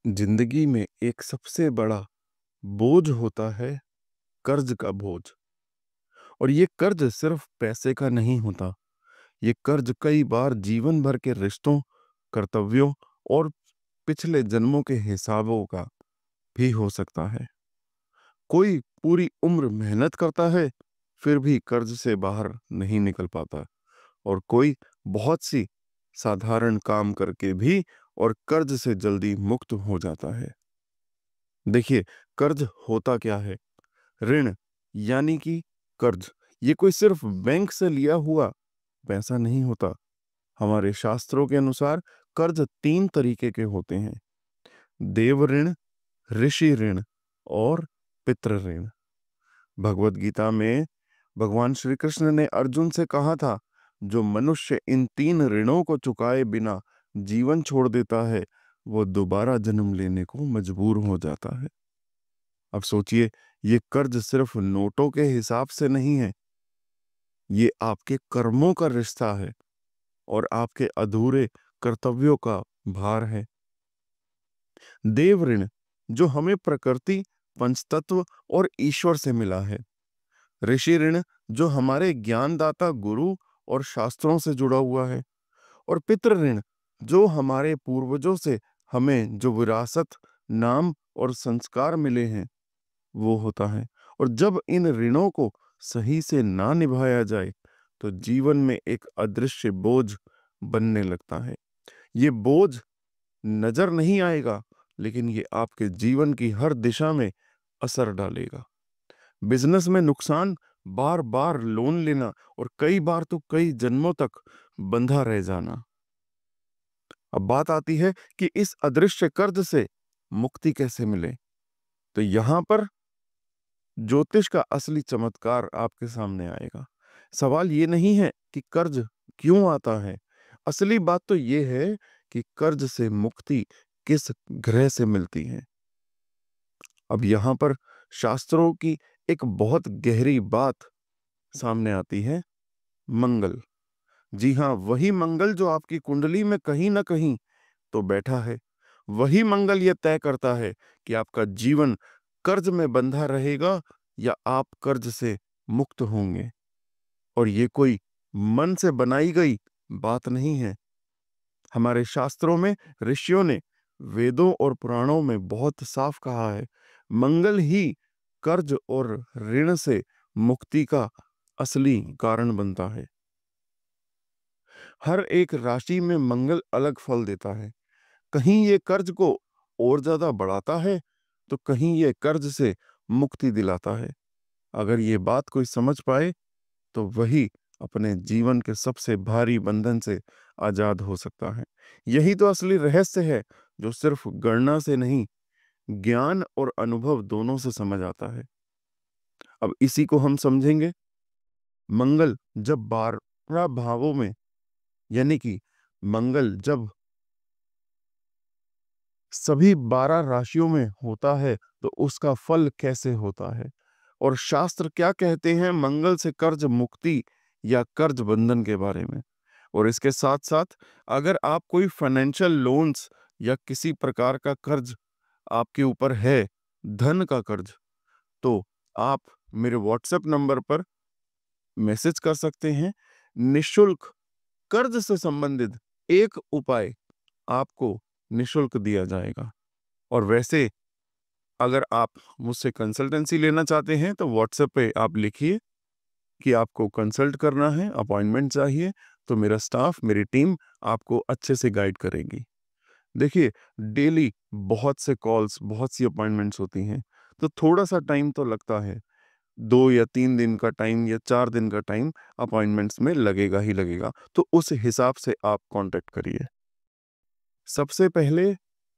जिंदगी में एक सबसे बड़ा बोझ होता है कर्ज का बोझ। और ये कर्ज सिर्फ पैसे का नहीं होता। ये कर्ज कई बार जीवन भर के रिश्तों, कर्तव्यों और पिछले जन्मों के हिसाबों का भी हो सकता है। कोई पूरी उम्र मेहनत करता है, फिर भी कर्ज से बाहर नहीं निकल पाता। और कोई बहुत सी साधारण काम करके भी और कर्ज से जल्दी मुक्त हो जाता है। देखिए, कर्ज होता क्या है? ऋण यानी कि कर्ज, ये कोई सिर्फ बैंक से लिया हुआ पैसा नहीं होता। हमारे शास्त्रों के अनुसार कर्ज तीन तरीके के होते हैं: देव ऋण, ऋषि ऋण और पितृ ऋण। भगवत गीता में भगवान श्री कृष्ण ने अर्जुन से कहा था, जो मनुष्य इन तीन ऋणों को चुकाए बिना जीवन छोड़ देता है, वो दोबारा जन्म लेने को मजबूर हो जाता है। अब सोचिए, ये कर्ज सिर्फ नोटों के हिसाब से नहीं है, ये आपके कर्मों का रिश्ता है और आपके अधूरे कर्तव्यों का भार है। देव ऋण, जो हमें प्रकृति, पंचतत्व और ईश्वर से मिला है। ऋषि ऋण, जो हमारे ज्ञानदाता गुरु और शास्त्रों से जुड़ा हुआ है। और पितृ ऋण, जो हमारे पूर्वजों से हमें जो विरासत, नाम और संस्कार मिले हैं, वो होता है। और जब इन ऋणों को सही से ना निभाया जाए, तो जीवन में एक अदृश्य बोझ बनने लगता है। ये बोझ नजर नहीं आएगा, लेकिन ये आपके जीवन की हर दिशा में असर डालेगा। बिजनेस में नुकसान, बार बार लोन लेना और कई बार तो कई जन्मों तक बंधा रह जाना। अब बात आती है कि इस अदृश्य कर्ज से मुक्ति कैसे मिले। तो यहां पर ज्योतिष का असली चमत्कार आपके सामने आएगा। सवाल ये नहीं है कि कर्ज क्यों आता है, असली बात तो ये है कि कर्ज से मुक्ति किस ग्रह से मिलती है। अब यहां पर शास्त्रों की एक बहुत गहरी बात सामने आती है: मंगल। जी हाँ, वही मंगल जो आपकी कुंडली में कहीं ना कहीं तो बैठा है। वही मंगल ये तय करता है कि आपका जीवन कर्ज में बंधा रहेगा या आप कर्ज से मुक्त होंगे। और ये कोई मन से बनाई गई बात नहीं है। हमारे शास्त्रों में ऋषियों ने, वेदों और पुराणों में बहुत साफ कहा है, मंगल ही कर्ज और ऋण से मुक्ति का असली कारण बनता है। हर एक राशि में मंगल अलग फल देता है। कहीं ये कर्ज को और ज्यादा बढ़ाता है, तो कहीं ये कर्ज से मुक्ति दिलाता है। अगर ये बात कोई समझ पाए, तो वही अपने जीवन के सबसे भारी बंधन से आजाद हो सकता है। यही तो असली रहस्य है, जो सिर्फ गणना से नहीं, ज्ञान और अनुभव दोनों से समझ आता है। अब इसी को हम समझेंगे। मंगल जब 12 भावों में, यानी कि मंगल जब सभी 12 राशियों में होता है, तो उसका फल कैसे होता है, और शास्त्र क्या कहते हैं मंगल से कर्ज मुक्ति या कर्ज बंधन के बारे में। और इसके साथ साथ, अगर आप कोई फाइनेंशियल लोन्स या किसी प्रकार का कर्ज आपके ऊपर है, धन का कर्ज, तो आप मेरे व्हाट्सएप नंबर पर मैसेज कर सकते हैं। निशुल्क कर्ज से संबंधित एक उपाय आपको निशुल्क दिया जाएगा। और वैसे, अगर आप मुझसे कंसल्टेंसी लेना चाहते हैं, तो व्हाट्सएप पे आप लिखिए कि आपको कंसल्ट करना है, अपॉइंटमेंट चाहिए, तो मेरा स्टाफ, मेरी टीम आपको अच्छे से गाइड करेगी। देखिए, डेली बहुत से कॉल्स, बहुत सी अपॉइंटमेंट्स होती हैं, तो थोड़ा सा टाइम तो लगता है। 2 या 3 दिन का टाइम या 4 दिन का टाइम अपॉइंटमेंट्स में लगेगा ही लगेगा। तो उस हिसाब से आप कांटेक्ट करिए। सबसे पहले,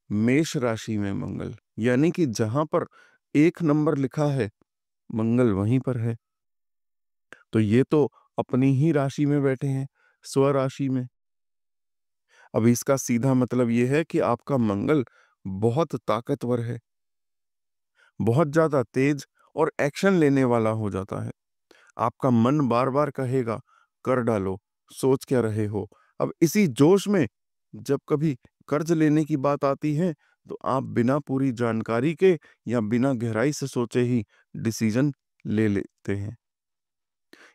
मेष राशि में मंगल, यानी कि जहां पर 1 नंबर लिखा है, मंगल वहीं पर है। तो ये तो अपनी ही राशि में बैठे हैं, स्वराशि में। अब इसका सीधा मतलब ये है कि आपका मंगल बहुत ताकतवर है, बहुत ज्यादा तेज और एक्शन लेने वाला हो जाता है। आपका मन बार बार कहेगा, कर डालो, सोच क्या रहे हो। अब इसी जोश में जब कभी कर्ज लेने की बात आती है, तो आप बिना पूरी जानकारी के या बिना गहराई से सोचे ही डिसीजन ले लेते हैं।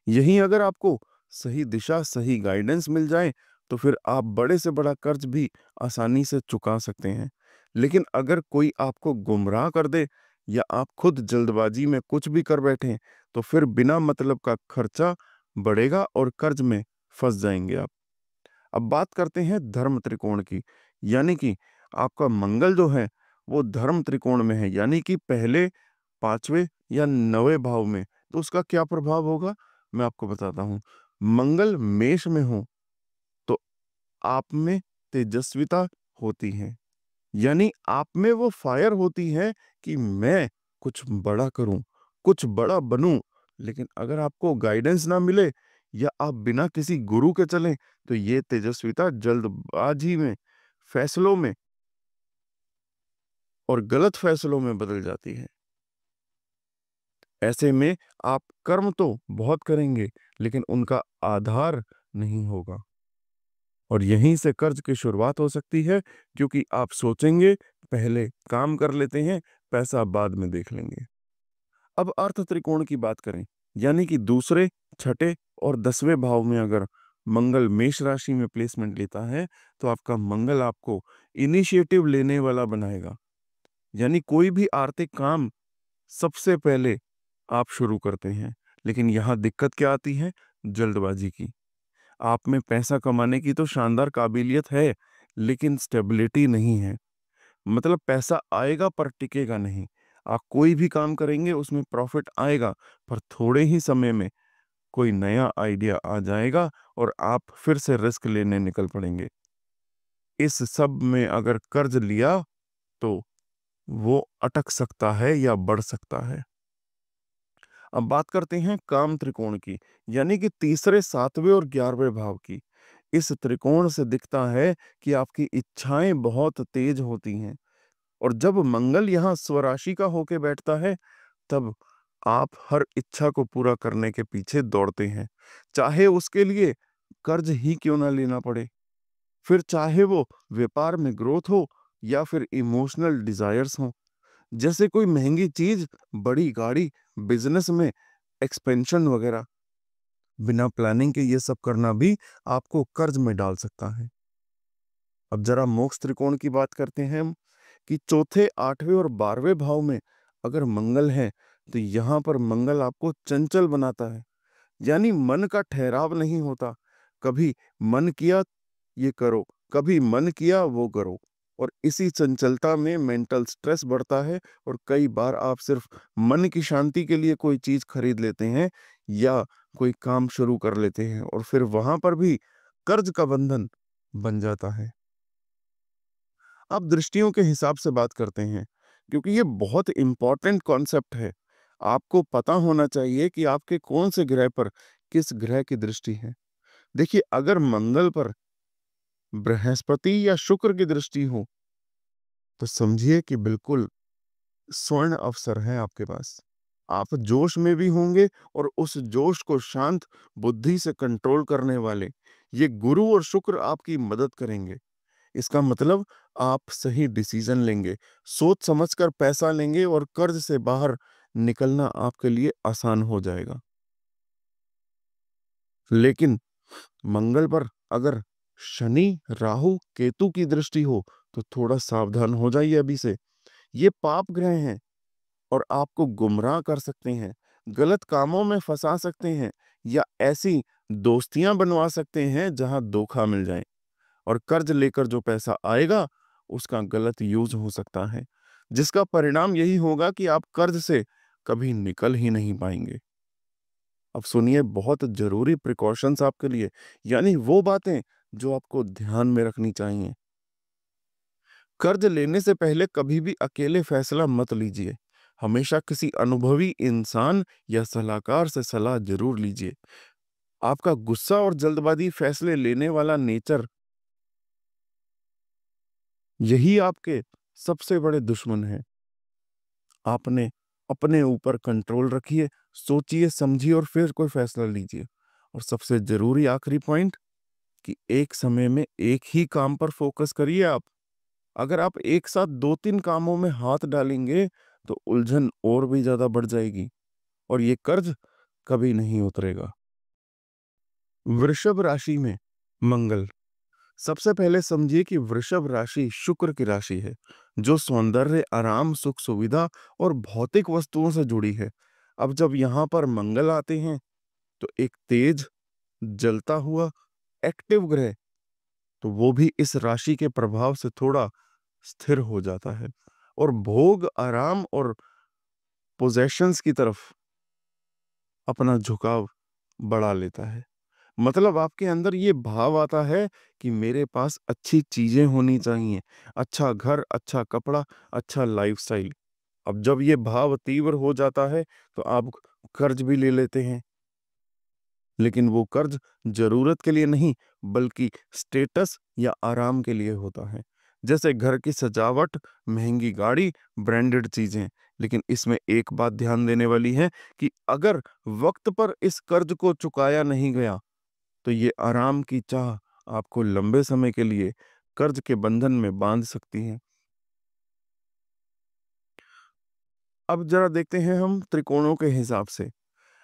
यहीं अगर आपको सही दिशा, सही गाइडेंस मिल जाए, तो फिर आप बड़े से बड़ा कर्ज भी आसानी से चुका सकते हैं। लेकिन अगर कोई आपको गुमराह कर दे या आप खुद जल्दबाजी में कुछ भी कर बैठें, तो फिर बिना मतलब का खर्चा बढ़ेगा और कर्ज में फंस जाएंगे आप। अब बात करते हैं धर्म त्रिकोण की, यानी कि आपका मंगल जो है वो धर्म त्रिकोण में है, यानी कि पहले, पांचवें या नवें भाव में। तो उसका क्या प्रभाव होगा, मैं आपको बताता हूँ। मंगल मेष में हो तो आप में तेजस्विता होती है, यानी आप में वो फायर होती है कि मैं कुछ बड़ा करूं, कुछ बड़ा बनूं। लेकिन अगर आपको गाइडेंस ना मिले या आप बिना किसी गुरु के चलें, तो ये तेजस्विता जल्दबाजी में, फैसलों में और गलत फैसलों में बदल जाती है। ऐसे में आप कर्म तो बहुत करेंगे, लेकिन उनका आधार नहीं होगा। और यहीं से कर्ज की शुरुआत हो सकती है, क्योंकि आप सोचेंगे पहले काम कर लेते हैं, पैसा बाद में देख लेंगे। अब अर्थ त्रिकोण की बात करें, यानी कि दूसरे, छठे और 10वें भाव में अगर मंगल मेष राशि में प्लेसमेंट लेता है, तो आपका मंगल आपको इनिशिएटिव लेने वाला बनाएगा। यानी कोई भी आर्थिक काम सबसे पहले आप शुरू करते हैं। लेकिन यहाँ दिक्कत क्या आती है, जल्दबाजी की। आप में पैसा कमाने की तो शानदार काबिलियत है, लेकिन स्टेबिलिटी नहीं है। मतलब पैसा आएगा पर टिकेगा नहीं। आप कोई भी काम करेंगे उसमें प्रॉफिट आएगा, पर थोड़े ही समय में कोई नया आइडिया आ जाएगा और आप फिर से रिस्क लेने निकल पड़ेंगे। इस सब में अगर कर्ज लिया तो वो अटक सकता है या बढ़ सकता है। अब बात करते हैं काम त्रिकोण की, यानी कि तीसरे, 7वें और 11वें भाव की। इस त्रिकोण से दिखता है कि आपकी इच्छाएं बहुत तेज होती हैं, और जब मंगल यहाँ स्वराशि का होके बैठता है, तब आप हर इच्छा को पूरा करने के पीछे दौड़ते हैं, चाहे उसके लिए कर्ज ही क्यों ना लेना पड़े। फिर चाहे वो व्यापार में ग्रोथ हो या फिर इमोशनल डिजायर्स हो, जैसे कोई महंगी चीज, बड़ी गाड़ी, बिजनेस में एक्सपेंशन वगैरह। बिना प्लानिंग के ये सब करना भी आपको कर्ज में डाल सकता है। अब जरा मोक्ष त्रिकोण की बात करते हैं हम, कि चौथे, 8वें और 12वें भाव में अगर मंगल है, तो यहाँ पर मंगल आपको चंचल बनाता है, यानी मन का ठहराव नहीं होता। कभी मन किया ये करो, कभी मन किया वो करो, और इसी चंचलता में मेंटल स्ट्रेस बढ़ता है, और कई बार आप सिर्फ मन की शांति के लिए कोई चीज खरीद लेते हैं या कोई काम शुरू कर लेते हैं, और फिर वहां पर भी कर्ज का बंधन बन जाता है। अब दृष्टियों के हिसाब से बात करते हैं, क्योंकि ये बहुत इंपॉर्टेंट कॉन्सेप्ट है। आपको पता होना चाहिए कि आपके कौन से ग्रह पर किस ग्रह की दृष्टि है। देखिए, अगर मंगल पर बृहस्पति या शुक्र की दृष्टि हो, तो समझिए कि बिल्कुल स्वर्ण अवसर है आपके पास। आप जोश में भी होंगे, और उस जोश को शांत बुद्धि से कंट्रोल करने वाले ये गुरु और शुक्र आपकी मदद करेंगे। इसका मतलब आप सही डिसीजन लेंगे, सोच समझकर पैसा लेंगे, और कर्ज से बाहर निकलना आपके लिए आसान हो जाएगा। लेकिन मंगल पर अगर शनि, राहु, केतु की दृष्टि हो, तो थोड़ा सावधान हो जाइए अभी से। ये पाप ग्रह हैं और आपको गुमराह कर सकते हैं, गलत कामों में फंसा सकते हैं, या ऐसी दोस्तियां बनवा सकते हैं जहां धोखा मिल जाए। और कर्ज लेकर जो पैसा आएगा, उसका गलत यूज हो सकता है, जिसका परिणाम यही होगा कि आप कर्ज से कभी निकल ही नहीं पाएंगे। अब सुनिए बहुत जरूरी प्रिकॉशंस आपके लिए, यानी वो बातें जो आपको ध्यान में रखनी चाहिए। कर्ज लेने से पहले कभी भी अकेले फैसला मत लीजिए। हमेशा किसी अनुभवी इंसान या सलाहकार से सलाह जरूर लीजिए। आपका गुस्सा और जल्दबाजी फैसले लेने वाला नेचर, यही आपके सबसे बड़े दुश्मन हैं। आपने अपने ऊपर कंट्रोल रखिए, सोचिए, समझिए और फिर कोई फैसला लीजिए। और सबसे जरूरी आखिरी पॉइंट, कि एक समय में एक ही काम पर फोकस करिए आप। अगर आप एक साथ 2-3 कामों में हाथ डालेंगे, तो उलझन और भी ज़्यादा बढ़ जाएगी और ये कर्ज कभी नहीं उतरेगा। वृषभ राशि में मंगल। सबसे पहले समझिए कि वृषभ राशि शुक्र की राशि है, जो सौंदर्य, आराम, सुख, सुविधा और भौतिक वस्तुओं से जुड़ी है। अब जब यहाँ पर मंगल आते हैं, तो एक तेज, जलता हुआ, एक्टिव ग्रह, तो वो भी इस राशि के प्रभाव से थोड़ा स्थिर हो जाता है और भोग, आराम और पोजेशंस की तरफ अपना झुकाव बढ़ा लेता है। मतलब आपके अंदर ये भाव आता है कि मेरे पास अच्छी चीजें होनी चाहिए, अच्छा घर, अच्छा कपड़ा, अच्छा लाइफस्टाइल। अब जब ये भाव तीव्र हो जाता है, तो आप कर्ज भी ले लेते हैं, लेकिन वो कर्ज जरूरत के लिए नहीं, बल्कि स्टेटस या आराम के लिए होता है। जैसे घर की सजावट, महंगी गाड़ी, ब्रांडेड चीजें। लेकिन इसमें एक बात ध्यान देने वाली है कि अगर वक्त पर इस कर्ज को चुकाया नहीं गया, तो ये आराम की चाह आपको लंबे समय के लिए कर्ज के बंधन में बांध सकती है। अब जरा देखते हैं हम त्रिकोणों के हिसाब से।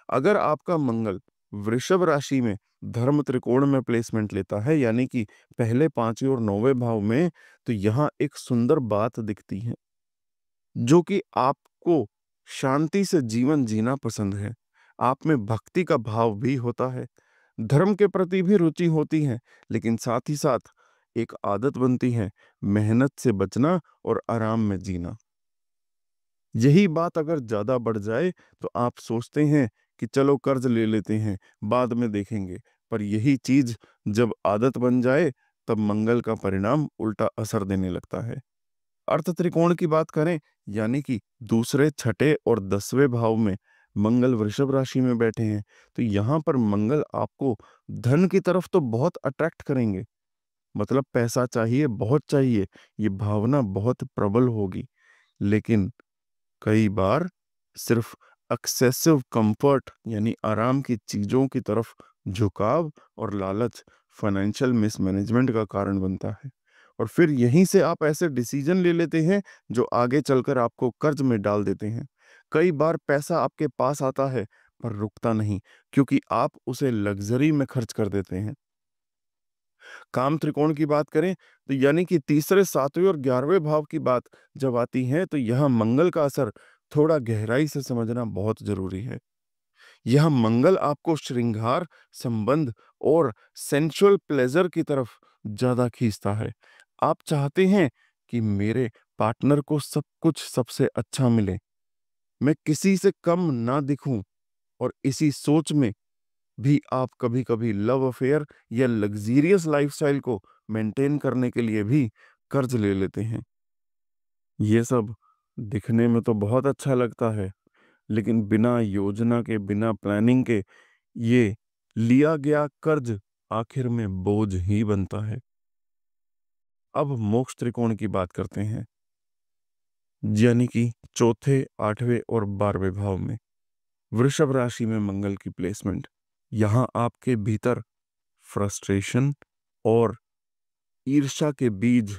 अगर आपका मंगल वृषभ राशि में धर्म त्रिकोण में प्लेसमेंट लेता है, यानी कि पहले 5वें और 9वें भाव में, तो यहाँ एक सुंदर बात दिखती है, जो कि आपको शांति से जीवन जीना पसंद है। आप में भक्ति का भाव भी होता है, धर्म के प्रति भी रुचि होती है, लेकिन साथ ही साथ एक आदत बनती है मेहनत से बचना और आराम में जीना। यही बात अगर ज्यादा बढ़ जाए, तो आप सोचते हैं कि चलो कर्ज ले लेते हैं, बाद में देखेंगे। पर यही चीज जब आदत बन जाए, तब मंगल का परिणाम उल्टा असर देने लगता है। अर्थ त्रिकोण की बात करें, यानी कि दूसरे, छठे और 10वें भाव में मंगल वृषभ राशि में बैठे हैं, तो यहाँ पर मंगल आपको धन की तरफ तो बहुत अट्रैक्ट करेंगे। मतलब पैसा चाहिए, बहुत चाहिए, ये भावना बहुत प्रबल होगी। लेकिन कई बार सिर्फ एक्सेसिव कंफर्ट, यानी आराम की चीजों की तरफ झुकाव और लालच फाइनेंशियल मिसमैनेजमेंट का कारण बनता है। और फिर यहीं से आप ऐसे डिसीजन ले लेते हैं जो आगे चलकर आपको कर्ज में डाल देते हैं। कई बार पैसा आपके पास आता है, पर रुकता नहीं, क्योंकि आप उसे लग्जरी में खर्च कर देते हैं। काम त्रिकोण की बात करें, तो यानी कि तीसरे, 7वें और 11वें भाव की बात जब आती है, तो यह मंगल का असर थोड़ा गहराई से समझना बहुत जरूरी है। यह मंगल आपको श्रृंगार, संबंध और सेंसुअल प्लेजर की तरफ ज्यादा खींचता है। आप चाहते हैं कि मेरे पार्टनर को सब कुछ सबसे अच्छा मिले, मैं किसी से कम ना दिखूं, और इसी सोच में भी आप कभी-कभी लव अफेयर या लग्जीरियस लाइफस्टाइल को मेंटेन करने के लिए भी कर्ज ले लेते हैं। ये सब दिखने में तो बहुत अच्छा लगता है, लेकिन बिना योजना के, बिना प्लानिंग के ये लिया गया कर्ज आखिर में बोझ ही बनता है। अब मोक्ष त्रिकोण की बात करते हैं, यानी कि चौथे, 8वें और 12वें भाव में वृषभ राशि में मंगल की प्लेसमेंट। यहाँ आपके भीतर फ्रस्ट्रेशन और ईर्ष्या के बीज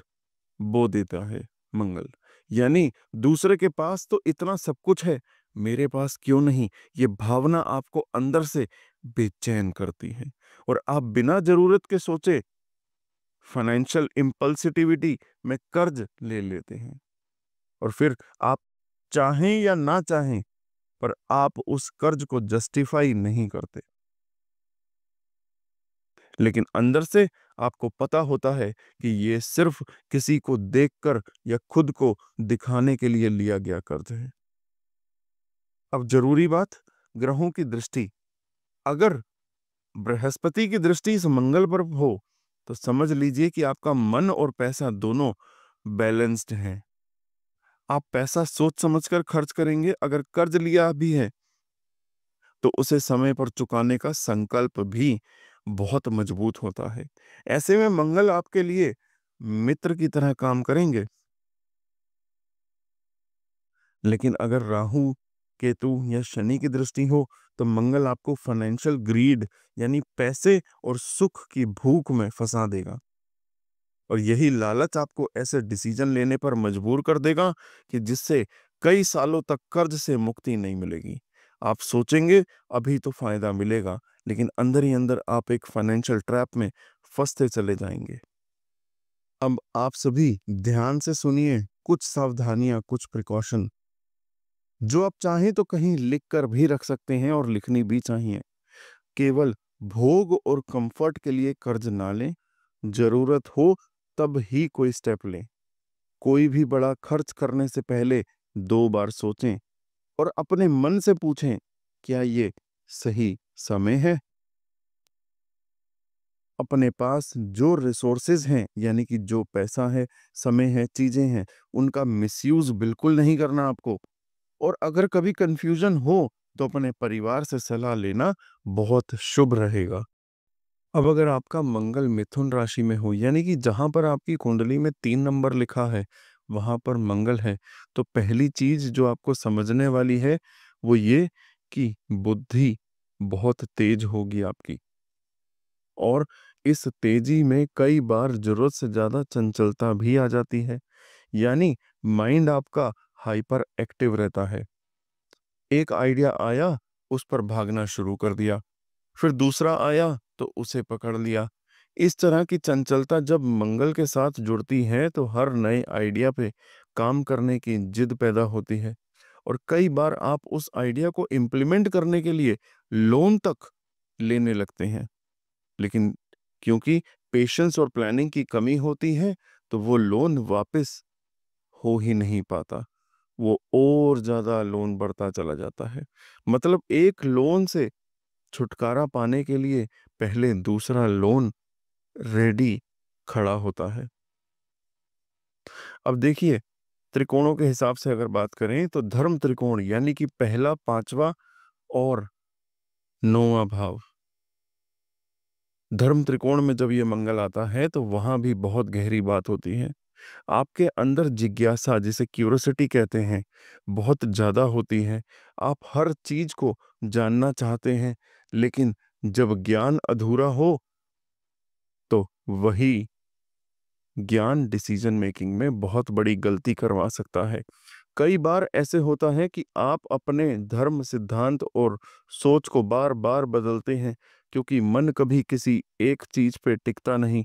बो देता है मंगल। यानी दूसरे के पास तो इतना सब कुछ है, मेरे पास क्यों नहीं, ये भावना आपको अंदर से बेचैन करती है और आप बिना जरूरत के सोचे फाइनेंशियल इम्पल्सिटिविटी में कर्ज ले लेते हैं। और फिर आप चाहें या ना चाहें, पर आप उस कर्ज को जस्टिफाई नहीं करते, लेकिन अंदर से आपको पता होता है कि ये सिर्फ किसी को देखकर या खुद को दिखाने के लिए लिया गया कर्ज है। अब जरूरी बात, ग्रहों की दृष्टि। अगर बृहस्पति की दृष्टि इस मंगल पर हो, तो समझ लीजिए कि आपका मन और पैसा दोनों बैलेंस्ड हैं। आप पैसा सोच समझकर खर्च करेंगे। अगर कर्ज लिया भी है, तो उसे समय पर चुकाने का संकल्प भी बहुत मजबूत होता है। ऐसे में मंगल आपके लिए मित्र की तरह काम करेंगे। लेकिन अगर राहु केतु या शनि की दृष्टि हो तो मंगल आपको फाइनेंशियल ग्रीड यानी पैसे और सुख की भूख में फंसा देगा, और यही लालच आपको ऐसे डिसीजन लेने पर मजबूर कर देगा कि जिससे कई सालों तक कर्ज से मुक्ति नहीं मिलेगी। आप सोचेंगे अभी तो फायदा मिलेगा, लेकिन अंदर ही अंदर आप एक फाइनेंशियल ट्रैप में फंसते चले जाएंगे। अब आप सभी ध्यान से सुनिए कुछ सावधानियां, कुछ प्रिकॉशन जो आप चाहें तो कहीं लिख कर भी रख सकते हैं और लिखनी भी चाहिए। केवल भोग और कंफर्ट के लिए कर्ज ना लें, जरूरत हो तब ही कोई स्टेप लें। कोई भी बड़ा खर्च करने से पहले 2 बार सोचें और अपने मन से पूछें, क्या ये सही समय है? अपने पास जो रिसोर्सेज हैं, यानी कि जो पैसा है, समय है, चीजें हैं, उनका मिसयूज बिल्कुल नहीं करना आपको। और अगर कभी कंफ्यूजन हो तो अपने परिवार से सलाह लेना बहुत शुभ रहेगा। अब अगर आपका मंगल मिथुन राशि में हो, यानी कि जहां पर आपकी कुंडली में 3 नंबर लिखा है वहां पर मंगल है, तो पहली चीज जो आपको समझने वाली है वो ये कि बुद्धि बहुत तेज होगी आपकी, और इस तेजी में कई बार जरूरत से ज्यादा चंचलता भी आ जाती है। यानी माइंड आपका हाइपर एक्टिव रहता है। एक आइडिया आया, उस पर भागना शुरू कर दिया, फिर दूसरा आया तो उसे पकड़ लिया। इस तरह की चंचलता जब मंगल के साथ जुड़ती है तो हर नए आइडिया पे काम करने की जिद पैदा होती है, और कई बार आप उस आइडिया को इम्प्लीमेंट करने के लिए लोन तक लेने लगते हैं। लेकिन क्योंकि पेशेंस और प्लानिंग की कमी होती है तो वो लोन वापस हो ही नहीं पाता, वो और ज्यादा लोन बढ़ता चला जाता है। मतलब एक लोन से छुटकारा पाने के लिए पहले दूसरा लोन रेडी खड़ा होता है। अब देखिए, त्रिकोणों के हिसाब से अगर बात करें तो धर्म त्रिकोण यानी कि पहला, पांचवा और 9वां भाव, धर्म त्रिकोण में जब ये मंगल आता है तो वहां भी बहुत गहरी बात होती है। आपके अंदर जिज्ञासा, जिसे क्यूरोसिटी कहते हैं, बहुत ज्यादा होती है। आप हर चीज को जानना चाहते हैं, लेकिन जब ज्ञान अधूरा हो तो वही ज्ञान डिसीजन मेकिंग में बहुत बड़ी गलती करवा सकता है। कई बार ऐसे होता है कि आप अपने धर्म, सिद्धांत और सोच को बार बार बदलते हैं, क्योंकि मन कभी किसी एक चीज पे टिकता नहीं।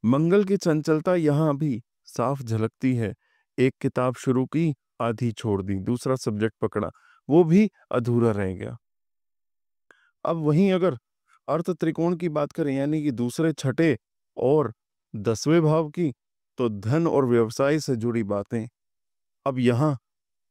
मंगल की चंचलता यहाँ भी साफ झलकती है। एक किताब शुरू की, आधी छोड़ दी, दूसरा सब्जेक्ट पकड़ा, वो भी अधूरा रह गया। अब वहीं अगर अर्थ त्रिकोण की बात करें, यानी कि दूसरे, छठे और 10वें भाव की, तो धन और व्यवसाय से जुड़ी बातें। अब यहाँ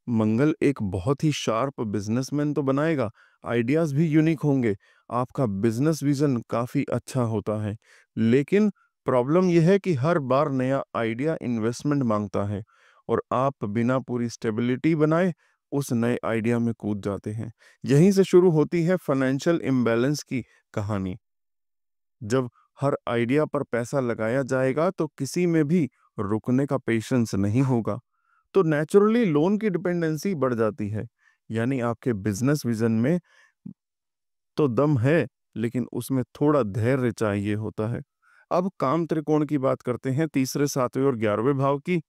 मंगल एक बहुत ही शार्प बिजनेसमैन तो बनाएगा, आइडियाज भी यूनिक होंगे, आपका बिजनेस विजन काफी अच्छा होता है। लेकिन प्रॉब्लम यह है कि हर बार नया आइडिया इन्वेस्टमेंट मांगता है, और आप बिना पूरी स्टेबिलिटी बनाए उस नए आइडिया में कूद जाते हैं। यहीं से शुरू होती है फाइनेंशियल इम्बैलेंस की कहानी। जब हर आइडिया पर पैसा लगाया जाएगा तो किसी में भी रुकने का पेशेंस नहीं होगा, तो नेचुरली लोन की डिपेंडेंसी बढ़ जाती है। यानी आपके बिजनेस विजन में तो दम है, लेकिन उसमें थोड़ा धैर्य चाहिए होता है। अब काम त्रिकोण की बात करते हैं, तीसरे, 7वें और 11वें भाव की,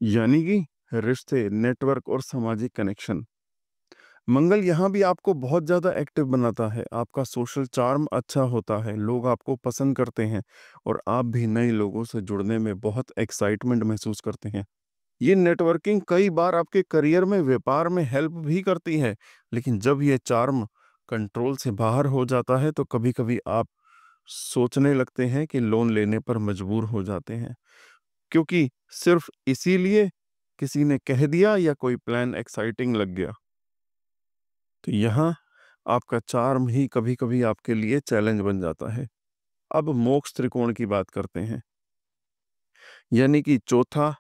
यानी कि रिश्ते, नेटवर्क और सामाजिक कनेक्शन। मंगल यहाँ भी आपको बहुत ज्यादा एक्टिव बनाता है, आपका सोशल चार्म अच्छा होता है, लोग आपको पसंद करते हैं, और आप भी नए लोगों से जुड़ने में बहुत एक्साइटमेंट महसूस करते हैं। ये नेटवर्किंग कई बार आपके करियर में, व्यापार में हेल्प भी करती है। लेकिन जब ये चार्म कंट्रोल से बाहर हो जाता है तो कभी कभी आप सोचने लगते हैं कि लोन लेने पर मजबूर हो जाते हैं, क्योंकि सिर्फ इसीलिए किसी ने कह दिया या कोई प्लान एक्साइटिंग लग गया। तो यहाँ आपका चार्म ही कभी कभी आपके लिए चैलेंज बन जाता है। अब मोक्ष त्रिकोण की बात करते हैं, यानी कि चौथा,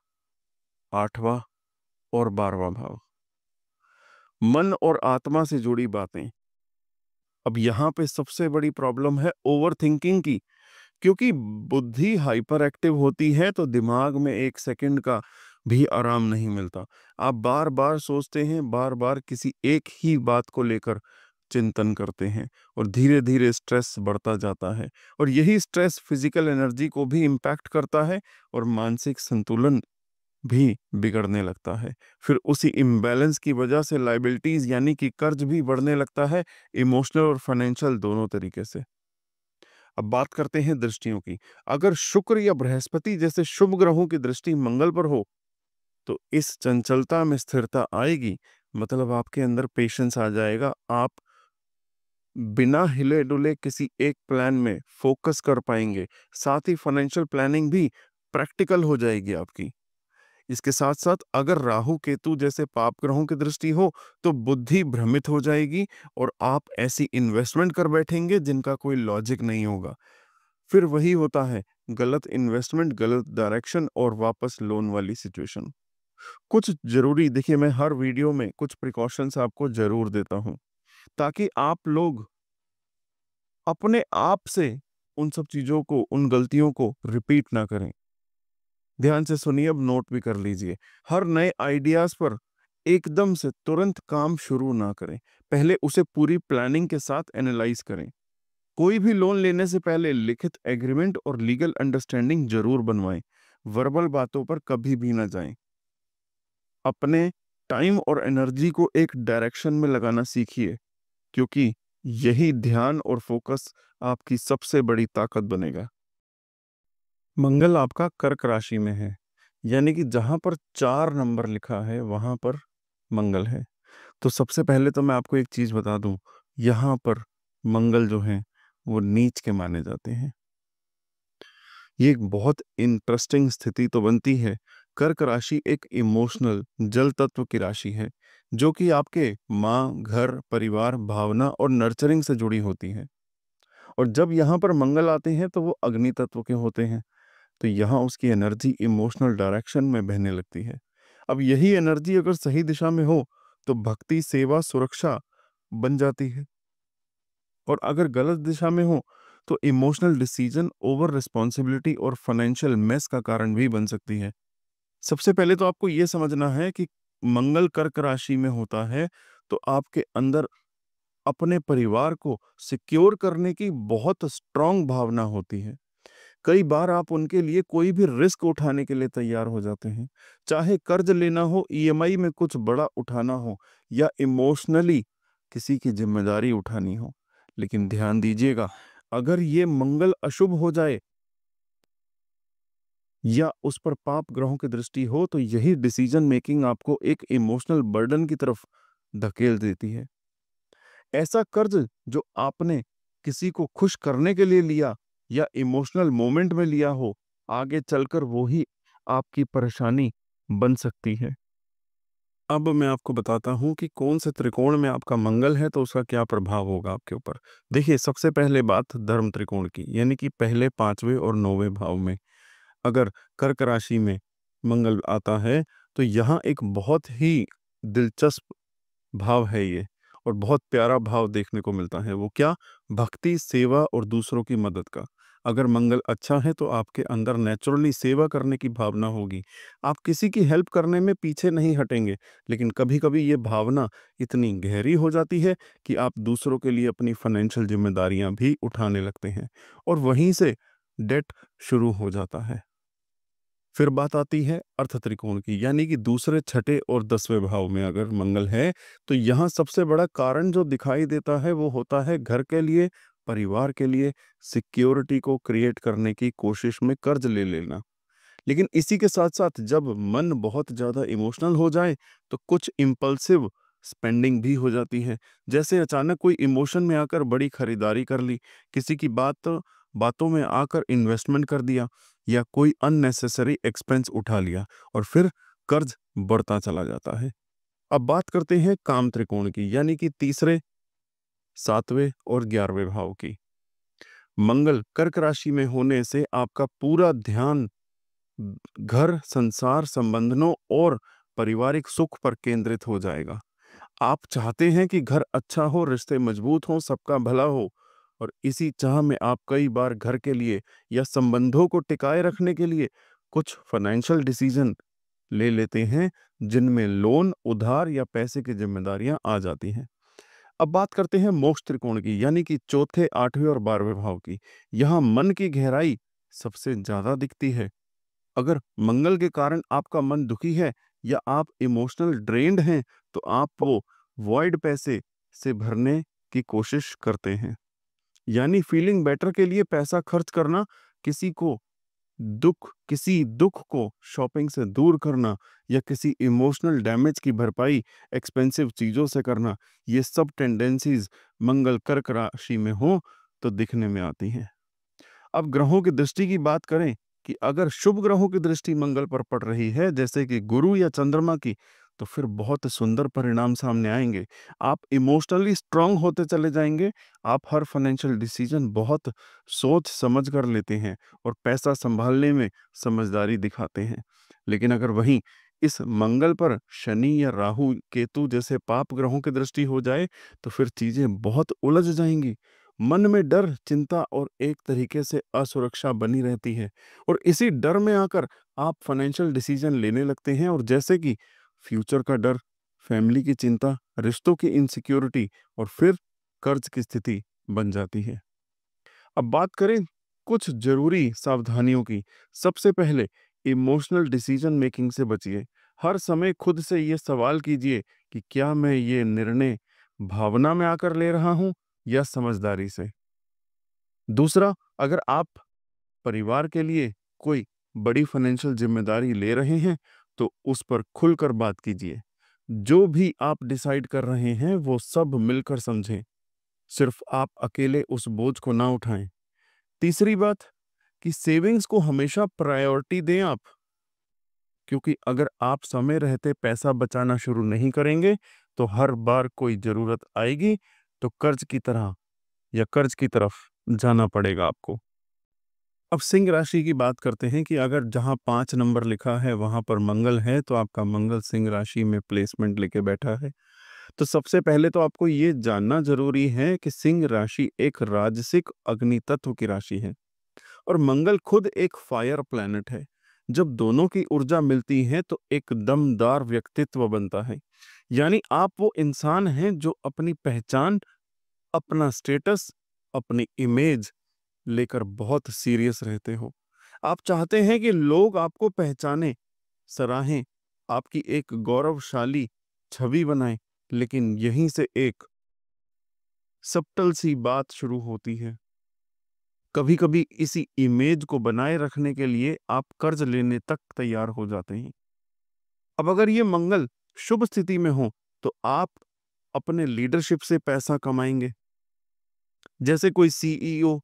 8वां और 12वां भाव, मन और आत्मा से जुड़ी बातें। अब यहाँ पे सबसे बड़ी प्रॉब्लम है ओवर थिंकिंग की, क्योंकि बुद्धि हाइपर एक्टिव होती है तो दिमाग में एक सेकंड का भी आराम नहीं मिलता। आप बार-बार सोचते हैं, बार-बार किसी एक ही बात को लेकर चिंतन करते हैं और धीरे-धीरे स्ट्रेस बढ़ता जाता है और यही स्ट्रेस फिज़िकल एनर्जी को भी इम्पैक्ट करता है और मानसिक संतुलन भी बिगड़ने लगता है। फिर उसी इम्बैलेंस की वजह से लायबिलिटीज़ यानी कि कर्ज भी बढ़ने लगता है, इमोशनल और फाइनेंशियल दोनों तरीके से। अब बात करते हैं दृष्टियों की। अगर शुक्र या बृहस्पति जैसे शुभ ग्रहों की दृष्टि मंगल पर हो, तो इस चंचलता में स्थिरता आएगी। मतलब आपके अंदर पेशेंस आ जाएगा। आप बिना हिले-डुले किसी एक प्लान में फ़ोकस कर पाएँगे। साथ ही फाइनेंशियल प्लानिंग भी प्रैक्टिकल हो जाएगी आपकी। इसके साथ-साथ अगर राहु केतु जैसे पाप ग्रहों की दृष्टि हो, तो बुद्धि भ्रमित हो जाएगी और आप ऐसी इन्वेस्टमेंट कर बैठेंगे जिनका कोई लॉजिक नहीं होगा। फिर वही होता है, गलत इन्वेस्टमेंट, गलत डायरेक्शन और वापस लोन वाली सिचुएशन। कुछ ज़रूरी देखिए मैं हर वीडियो में कुछ प्रिकॉशंस आपको ज़रूर देता हूँ, ताकि आप लोग अपने आप से उन सब चीज़ों को, उन गलतियों को रिपीट ना करें। ध्यान से सुनिए, अब नोट भी कर लीजिए। हर नए आइडियाज़ पर एकदम से तुरंत काम शुरू ना करें। पहले उसे पूरी प्लानिंग के साथ एनालाइज़ करें। कोई भी लोन लेने से पहले लिखित एग्रीमेंट और लीगल अंडरस्टैंडिंग ज़रूर बनवाएँ। वर्बल बातों पर कभी भी ना जाएँ। अपने टाइम और एनर्जी को एक डायरेक्शन में लगाना सीखिए, क्योंकि यही ध्यान और फोकस आपकी सबसे बड़ी ताकत बनेगा। मंगल आपका कर्क राशि में है, यानी कि जहाँ पर 4 नंबर लिखा है, वहाँ पर मंगल है। तो सबसे पहले तो मैं आपको एक चीज़ बता दूँ, यहाँ पर मंगल जो हैं, वो नीच के माने जाते हैं। ये एक बहुत इंटरेस्टिंग स्थिति तो बनती है। कर्क राशि एक इमोशनल जल तत्व की राशि है, जो कि आपके माँ, घर, परिवार, भावना और नर्चरिंग से जुड़ी होती है। और जब यहाँ पर मंगल आते हैं, तो वो अग्नि तत्व के होते हैं। तो यहाँ उसकी एनर्जी इमोशनल डायरेक्शन में बहने लगती है। अब यही एनर्जी अगर सही दिशा में हो, तो भक्ति, सेवा, सुरक्षा बन जाती है और अगर गलत दिशा में हो, तो इमोशनल डिसीजन, ओवर रिस्पॉन्सिबिलिटी और फाइनेंशियल मेस का कारण भी बन सकती है। सबसे पहले तो आपको ये समझना है कि मंगल कर्क राशि में होता है, तो आपके अंदर अपने परिवार को सिक्योर करने की बहुत स्ट्रॉन्ग भावना होती है। कई बार आप उनके लिए कोई भी रिस्क उठाने के लिए तैयार हो जाते हैं। चाहे कर्ज लेना हो, ईएमआई में कुछ बड़ा उठाना हो या इमोशनली किसी की ज़िम्मेदारी उठानी हो। लेकिन ध्यान दीजिएगा, अगर ये मंगल अशुभ हो जाए या उस पर पाप ग्रहों की दृष्टि हो, तो यही डिसीजन मेकिंग आपको एक इमोशनल बर्डन की तरफ धकेल देती है। ऐसा कर्ज जो आपने किसी को खुश करने के लिए लिया या इमोशनल मोमेंट में लिया हो, आगे चलकर वो ही आपकी परेशानी बन सकती है। अब मैं आपको बताता हूँ कि कौन से त्रिकोण में आपका मंगल है, तो उसका क्या प्रभाव होगा आपके ऊपर। देखिए, सबसे पहले बात धर्म त्रिकोण की, यानी कि पहले, 5वें और 9वें भाव में अगर कर्क राशि में मंगल आता है, तो यहाँ एक बहुत ही दिलचस्प भाव है ये और बहुत प्यारा भाव देखने को मिलता है। वो क्या? भक्ति, सेवा और दूसरों की मदद का। अगर मंगल अच्छा है, तो आपके अंदर नेचुरली सेवा करने की भावना होगी। आप किसी की हेल्प करने में पीछे नहीं हटेंगे, लेकिन कभी-कभी ये भावना इतनी गहरी हो जाती है कि आप दूसरों के लिए अपनी फाइनेंशियल ज़िम्मेदारियाँ भी उठाने लगते हैं और वहीं से डेट शुरू हो जाता है। फिर बात आती है अर्थ त्रिकोण की, यानी कि दूसरे, छठे और 10वें भाव में अगर मंगल है, तो यहाँ सबसे बड़ा कारण जो दिखाई देता है, वो होता है घर के लिए, परिवार के लिए सिक्योरिटी को क्रिएट करने की कोशिश में कर्ज ले लेना। लेकिन इसी के साथ-साथ जब मन बहुत ज़्यादा इमोशनल हो जाए, तो कुछ इम्पल्सिव स्पेंडिंग भी हो जाती है। जैसे अचानक कोई इमोशन में आकर बड़ी खरीदारी कर ली, किसी की बातों में आकर इन्वेस्टमेंट कर दिया या कोई अननेसेसरी एक्सपेंस उठा लिया और फिर कर्ज बढ़ता चला जाता है। अब बात करते हैं काम त्रिकोण की, यानी कि तीसरे, 7वें और 11वें भाव की। मंगल कर्क राशि में होने से आपका पूरा ध्यान घर, संसार, संबंधों और पारिवारिक सुख पर केंद्रित हो जाएगा। आप चाहते हैं कि घर अच्छा हो, रिश्ते मजबूत हों, सबका भला हो और इसी चाह में आप कई बार घर के लिए या संबंधों को टिकाए रखने के लिए कुछ फाइनेंशियल डिसीजन ले लेते हैं, जिनमें लोन, उधार या पैसे की जिम्मेदारियां आ जाती हैं। अब बात करते हैं मोक्ष त्रिकोण की, यानी कि चौथे, 8वें और 12वें भाव की। यहाँ मन की गहराई सबसे ज्यादा दिखती है। अगर मंगल के कारण आपका मन दुखी है या आप इमोशनल ड्रेन्ड हैं, तो आप वो वॉइड पैसे से भरने की कोशिश करते हैं। यानी फीलिंग बेटर के लिए पैसा खर्च करना, किसी दुख को शॉपिंग से दूर करना या किसी इमोशनल डैमेज की भरपाई एक्सपेंसिव चीजों से करना, ये सब टेंडेंसीज मंगल कर्क राशि में हो तो दिखने में आती हैं। अब ग्रहों की दृष्टि की बात करें कि अगर शुभ ग्रहों की दृष्टि मंगल पर पड़ रही है, जैसे कि गुरु या चंद्रमा की, तो फिर बहुत सुंदर परिणाम सामने आएंगे। आप इमोशनली स्ट्रांग होते चले जाएंगे। आप हर फाइनेंशियल डिसीजन बहुत सोच समझ कर लेते हैं और पैसा संभालने में समझदारी दिखाते हैं। लेकिन अगर वहीं इस मंगल पर शनि या राहु केतु जैसे पाप ग्रहों की दृष्टि हो जाए, तो फिर चीजें बहुत उलझ जाएंगी। मन में डर, चिंता और एक तरीके से असुरक्षा बनी रहती है, और इसी डर में आकर आप फाइनेंशियल डिसीजन लेने लगते हैं, और जैसे कि फ्यूचर का डर, फैमिली की चिंता, रिश्तों की इनसिक्योरिटी और फिर कर्ज की स्थिति बन जाती है। अब बात करें कुछ जरूरी सावधानियों की। सबसे पहले, इमोशनल डिसीजन मेकिंग से बचिए। हर समय खुद से ये सवाल कीजिए कि क्या मैं ये निर्णय भावना में आकर ले रहा हूं या समझदारी से। दूसरा, अगर आप परिवार के लिए कोई बड़ी फाइनेंशियल जिम्मेदारी ले रहे हैं, तो उस पर खुलकर बात कीजिए। जो भी आप डिसाइड कर रहे हैं वो सब मिलकर समझें, सिर्फ आप अकेले उस बोझ को ना उठाएं। तीसरी बात, कि सेविंग्स को हमेशा प्रायोरिटी दें आप, क्योंकि अगर आप समय रहते पैसा बचाना शुरू नहीं करेंगे, तो हर बार कोई जरूरत आएगी तो कर्ज की तरफ जाना पड़ेगा आपको। अब सिंह राशि की बात करते हैं कि अगर जहां 5 नंबर लिखा है वहां पर मंगल है, तो आपका मंगल सिंह राशि में प्लेसमेंट लेके बैठा है। तो सबसे पहले तो आपको ये जानना जरूरी है कि सिंह राशि एक राजसिक अग्नि तत्व की राशि है, और मंगल खुद एक फायर प्लैनेट है। जब दोनों की ऊर्जा मिलती है तो एक दमदार व्यक्तित्व बनता है। यानी आप वो इंसान हैं जो अपनी पहचान, अपना स्टेटस, अपनी इमेज लेकर बहुत सीरियस रहते हो। आप चाहते हैं कि लोग आपको पहचानें, सराहें, आपकी एक गौरवशाली छवि बनाएं। लेकिन यहीं से एक सब्टल सी बात शुरू होती है। कभी कभी इसी इमेज को बनाए रखने के लिए आप कर्ज लेने तक तैयार हो जाते हैं। अब अगर ये मंगल शुभ स्थिति में हो, तो आप अपने लीडरशिप से पैसा कमाएंगे। जैसे कोई सीईओ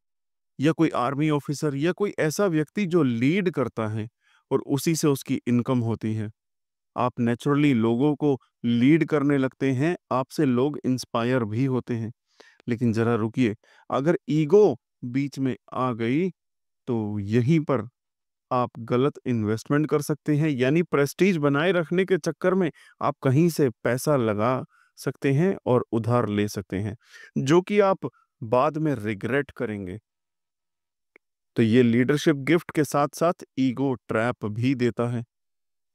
या कोई आर्मी ऑफिसर या कोई ऐसा व्यक्ति जो लीड करता है और उसी से उसकी इनकम होती है। आप नेचुरली लोगों को लीड करने लगते हैं, आपसे लोग इंस्पायर भी होते हैं। लेकिन जरा रुकिए, अगर ईगो बीच में आ गई, तो यहीं पर आप गलत इन्वेस्टमेंट कर सकते हैं। यानी प्रेस्टीज बनाए रखने के चक्कर में आप कहीं से पैसा लगा सकते हैं और उधार ले सकते हैं, जो कि आप बाद में रिग्रेट करेंगे। तो ये लीडरशिप गिफ्ट के साथ साथ ईगो ट्रैप भी देता है।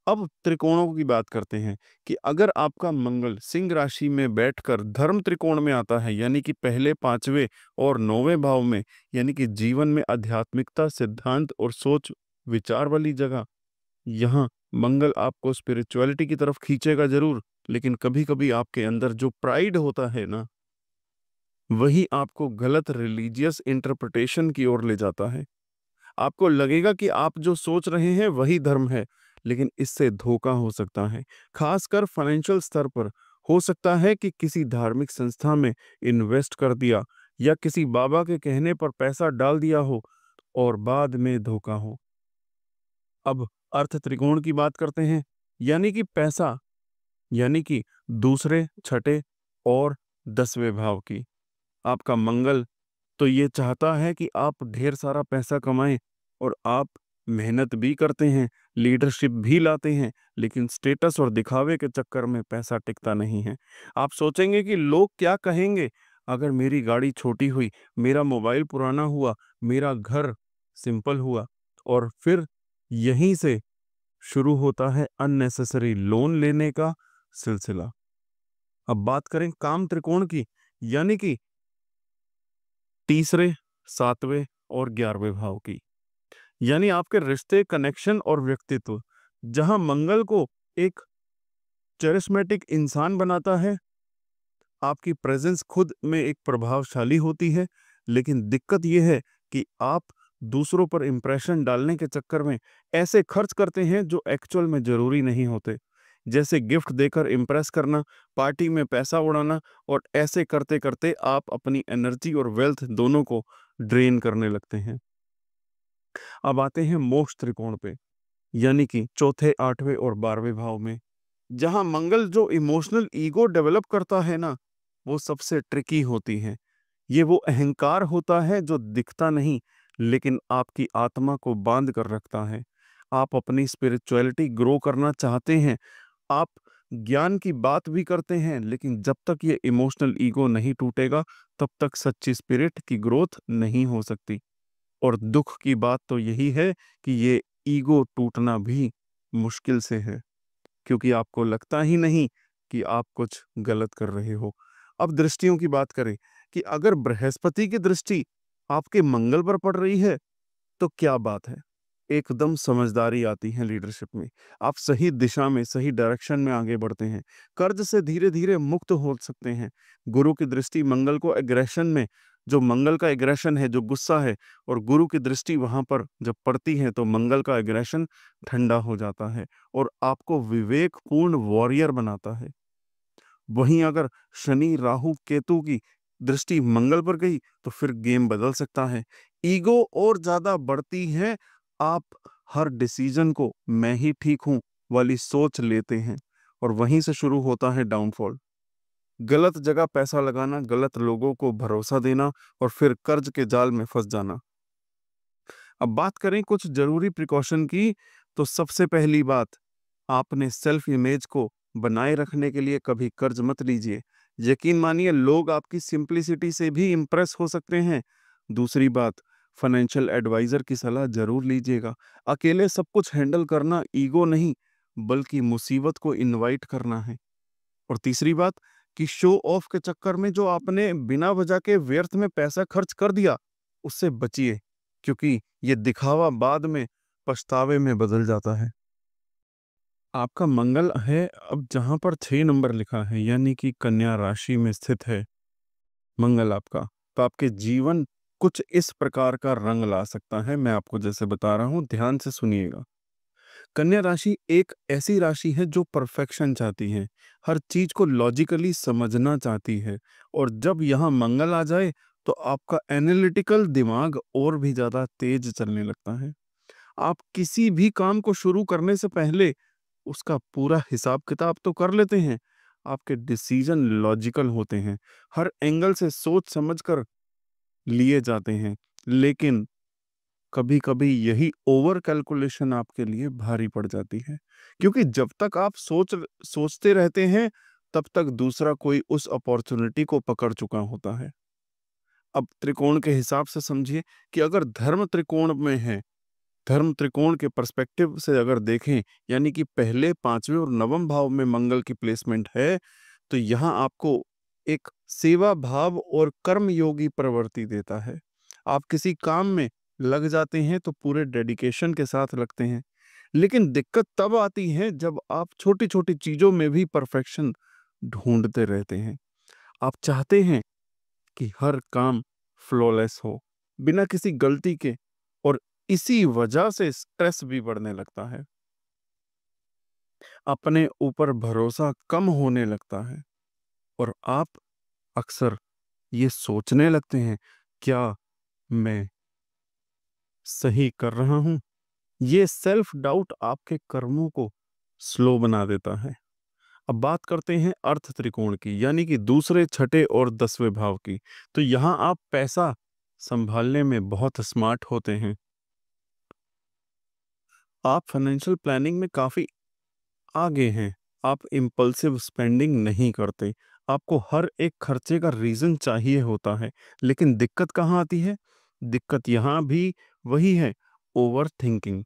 अब त्रिकोणों की बात करते हैं कि अगर आपका मंगल सिंह राशि में बैठकर धर्म त्रिकोण में आता है, यानी कि पहले, 5वें और 9वें भाव में, यानी कि जीवन में आध्यात्मिकता, सिद्धांत और सोच विचार वाली जगह, यहाँ मंगल आपको स्पिरिचुअलिटी की तरफ खींचेगा जरूर, लेकिन कभी कभी आपके अंदर जो प्राइड होता है ना, वही आपको गलत रिलीजियस इंटरप्रिटेशन की ओर ले जाता है। आपको लगेगा कि आप जो सोच रहे हैं वही धर्म है, लेकिन इससे धोखा हो सकता है। खासकर फाइनेंशियल स्तर पर हो सकता है कि किसी धार्मिक संस्था में इन्वेस्ट कर दिया या किसी बाबा के कहने पर पैसा डाल दिया हो और बाद में धोखा हो। अब अर्थ त्रिकोण की बात करते हैं, यानी कि पैसा, यानी कि दूसरे, छठे और 10वें भाव की। आपका मंगल तो ये चाहता है कि आप ढेर सारा पैसा कमाएं, और आप मेहनत भी करते हैं, लीडरशिप भी लाते हैं, लेकिन स्टेटस और दिखावे के चक्कर में पैसा टिकता नहीं है। आप सोचेंगे कि लोग क्या कहेंगे अगर मेरी गाड़ी छोटी हुई, मेरा मोबाइल पुराना हुआ, मेरा घर सिंपल हुआ, और फिर यहीं से शुरू होता है अननेसेसरी लोन लेने का सिलसिला। अब बात करें काम त्रिकोण की, यानी कि तीसरे, सातवें और 11वें भाव की, यानी आपके रिश्ते, कनेक्शन और व्यक्तित्व, जहां मंगल को एक चरिस्मेटिक इंसान बनाता है, आपकी प्रेजेंस खुद में एक प्रभावशाली होती है। लेकिन दिक्कत यह है कि आप दूसरों पर इंप्रेशन डालने के चक्कर में ऐसे खर्च करते हैं जो एक्चुअल में जरूरी नहीं होते, जैसे गिफ्ट देकर इंप्रेस करना, पार्टी में पैसा उड़ाना, और ऐसे करते करते आप अपनी एनर्जी और वेल्थ दोनों को ड्रेन करने लगते हैं। अब आते हैं मोक्ष त्रिकोण पे, यानी कि चौथे, 8वें और 12वें भाव में, जहां मंगल जो इमोशनल ईगो डेवलप करता है ना, वो सबसे ट्रिकी होती है। ये वो अहंकार होता है जो दिखता नहीं, लेकिन आपकी आत्मा को बांध कर रखता है। आप अपनी स्पिरिचुअलिटी ग्रो करना चाहते हैं, आप ज्ञान की बात भी करते हैं, लेकिन जब तक ये इमोशनल ईगो नहीं टूटेगा, तब तक सच्ची स्पिरिट की ग्रोथ नहीं हो सकती। और दुख की बात तो यही है कि ये ईगो टूटना भी मुश्किल से है, क्योंकि आपको लगता ही नहीं कि आप कुछ गलत कर रहे हो। अब दृष्टियों की बात करें कि अगर बृहस्पति की दृष्टि आपके मंगल पर पड़ रही है, तो क्या बात है, एकदम समझदारी आती है लीडरशिप में। आप सही दिशा में, सही डायरेक्शन में आगे बढ़ते हैं, कर्ज से धीरे धीरे मुक्त हो सकते हैं। गुरु की दृष्टि मंगल को एग्रेशन में, जो मंगल का एग्रेशन है, जो गुस्सा है, और गुरु की दृष्टि वहां पर जब पड़ती है तो मंगल का एग्रेशन ठंडा हो जाता है और आपको विवेकपूर्ण वॉरियर बनाता है। वहीं अगर शनि, राहु, केतु की दृष्टि मंगल पर गई तो फिर गेम बदल सकता है। ईगो और ज्यादा बढ़ती है, आप हर डिसीजन को मैं ही ठीक हूं वाली सोच लेते हैं, और वहीं से शुरू होता है डाउनफॉल। गलत जगह पैसा लगाना, गलत लोगों को भरोसा देना, और फिर कर्ज के जाल में फंस जाना। अब बात करें कुछ जरूरी प्रिकॉशन की, तो सबसे पहली बात, आपने सेल्फ इमेज को बनाए रखने के लिए कभी कर्ज मत लीजिए। यकीन मानिए, लोग आपकी सिंप्लिसिटी से भी इंप्रेस हो सकते हैं। दूसरी बात, फाइनेंशियल एडवाइजर की सलाह जरूर लीजिएगा। अकेले सब कुछ हैंडल करना ईगो नहीं, बल्कि मुसीबत को इनवाइट करना है। और तीसरी बात कि शो ऑफ के चक्कर में जो आपने बिना वजह के व्यर्थ में पैसा खर्च कर दिया, उससे बचिए, क्योंकि ये दिखावा बाद में पछतावे में बदल जाता है। आपका मंगल है अब जहां पर 6 नंबर लिखा है, यानी कि कन्या राशि में स्थित है मंगल आपका, तो आपके जीवन कुछ इस प्रकार का रंग ला सकता है। मैं आपको जैसे बता रहा हूं, ध्यान से सुनिएगा। कन्या राशि एक ऐसी राशि है जो परफेक्शन चाहती है, हर चीज को लॉजिकली समझना चाहती है, और जब यहाँ मंगल आ जाए तो आपका एनालिटिकल दिमाग और भी ज्यादा तेज चलने लगता है। आप किसी भी काम को शुरू करने से पहले उसका पूरा हिसाब किताब तो कर लेते हैं, आपके डिसीजन लॉजिकल होते हैं, हर एंगल से सोच समझ कर लिए जाते हैं। लेकिन कभी कभी यही ओवर कैलकुलेशन आपके लिए भारी पड़ जाती है, क्योंकि जब तक आप सोचते रहते हैं, तब तक दूसरा कोई उस अपॉर्चुनिटी को पकड़ चुका होता है। अब त्रिकोण के हिसाब से समझिए कि अगर धर्म त्रिकोण में है, धर्म त्रिकोण के पर्सपेक्टिव से अगर देखें, यानी कि पहले, 5वें और 9वें भाव में मंगल की प्लेसमेंट है, तो यहाँ आपको एक सेवा भाव और कर्म योगी प्रवृत्ति देता है। आप किसी काम में लग जाते हैं तो पूरे डेडिकेशन के साथ लगते हैं। लेकिन दिक्कत तब आती है जब आप छोटी छोटी चीजों में भी परफेक्शन ढूंढते रहते हैं। आप चाहते हैं कि हर काम फ्लॉलेस हो, बिना किसी गलती के, और इसी वजह से स्ट्रेस भी बढ़ने लगता है, अपने ऊपर भरोसा कम होने लगता है, और आप अक्सर ये सोचने लगते हैं, क्या मैं सही कर रहा हूं? ये सेल्फ डाउट आपके कर्मों को स्लो बना देता है। अब बात करते हैं अर्थ त्रिकोण की, यानी कि दूसरे, छठे और 10वें भाव की। तो यहां आप पैसा संभालने में बहुत स्मार्ट होते हैं। आप फाइनेंशियल प्लानिंग में काफी आगे हैं। आप इम्पल्सिव स्पेंडिंग नहीं करते। आपको हर एक खर्चे का रीजन चाहिए होता है। लेकिन दिक्कत कहाँ आती है? दिक्कत यहाँ भी वही है, ओवर थिंकिंग।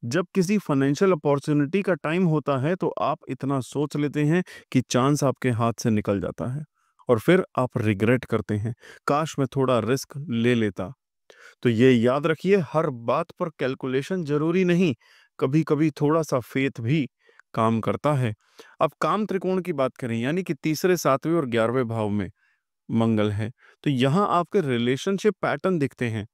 जब किसी फाइनेंशियल अपॉर्चुनिटी का टाइम होता है तो आप इतना सोच लेते हैं कि चांस आपके हाथ से निकल जाता है और फिर आप रिग्रेट करते हैं, काश मैं थोड़ा रिस्क ले लेता। तो ये याद रखिए, हर बात पर कैलकुलेशन जरूरी नहीं, कभी कभी थोड़ा सा फेथ भी काम करता है। अब काम त्रिकोण की बात करें, यानी कि तीसरे, सातवें और 11वें भाव में मंगल है, तो यहाँ आपके रिलेशनशिप पैटर्न दिखते हैं।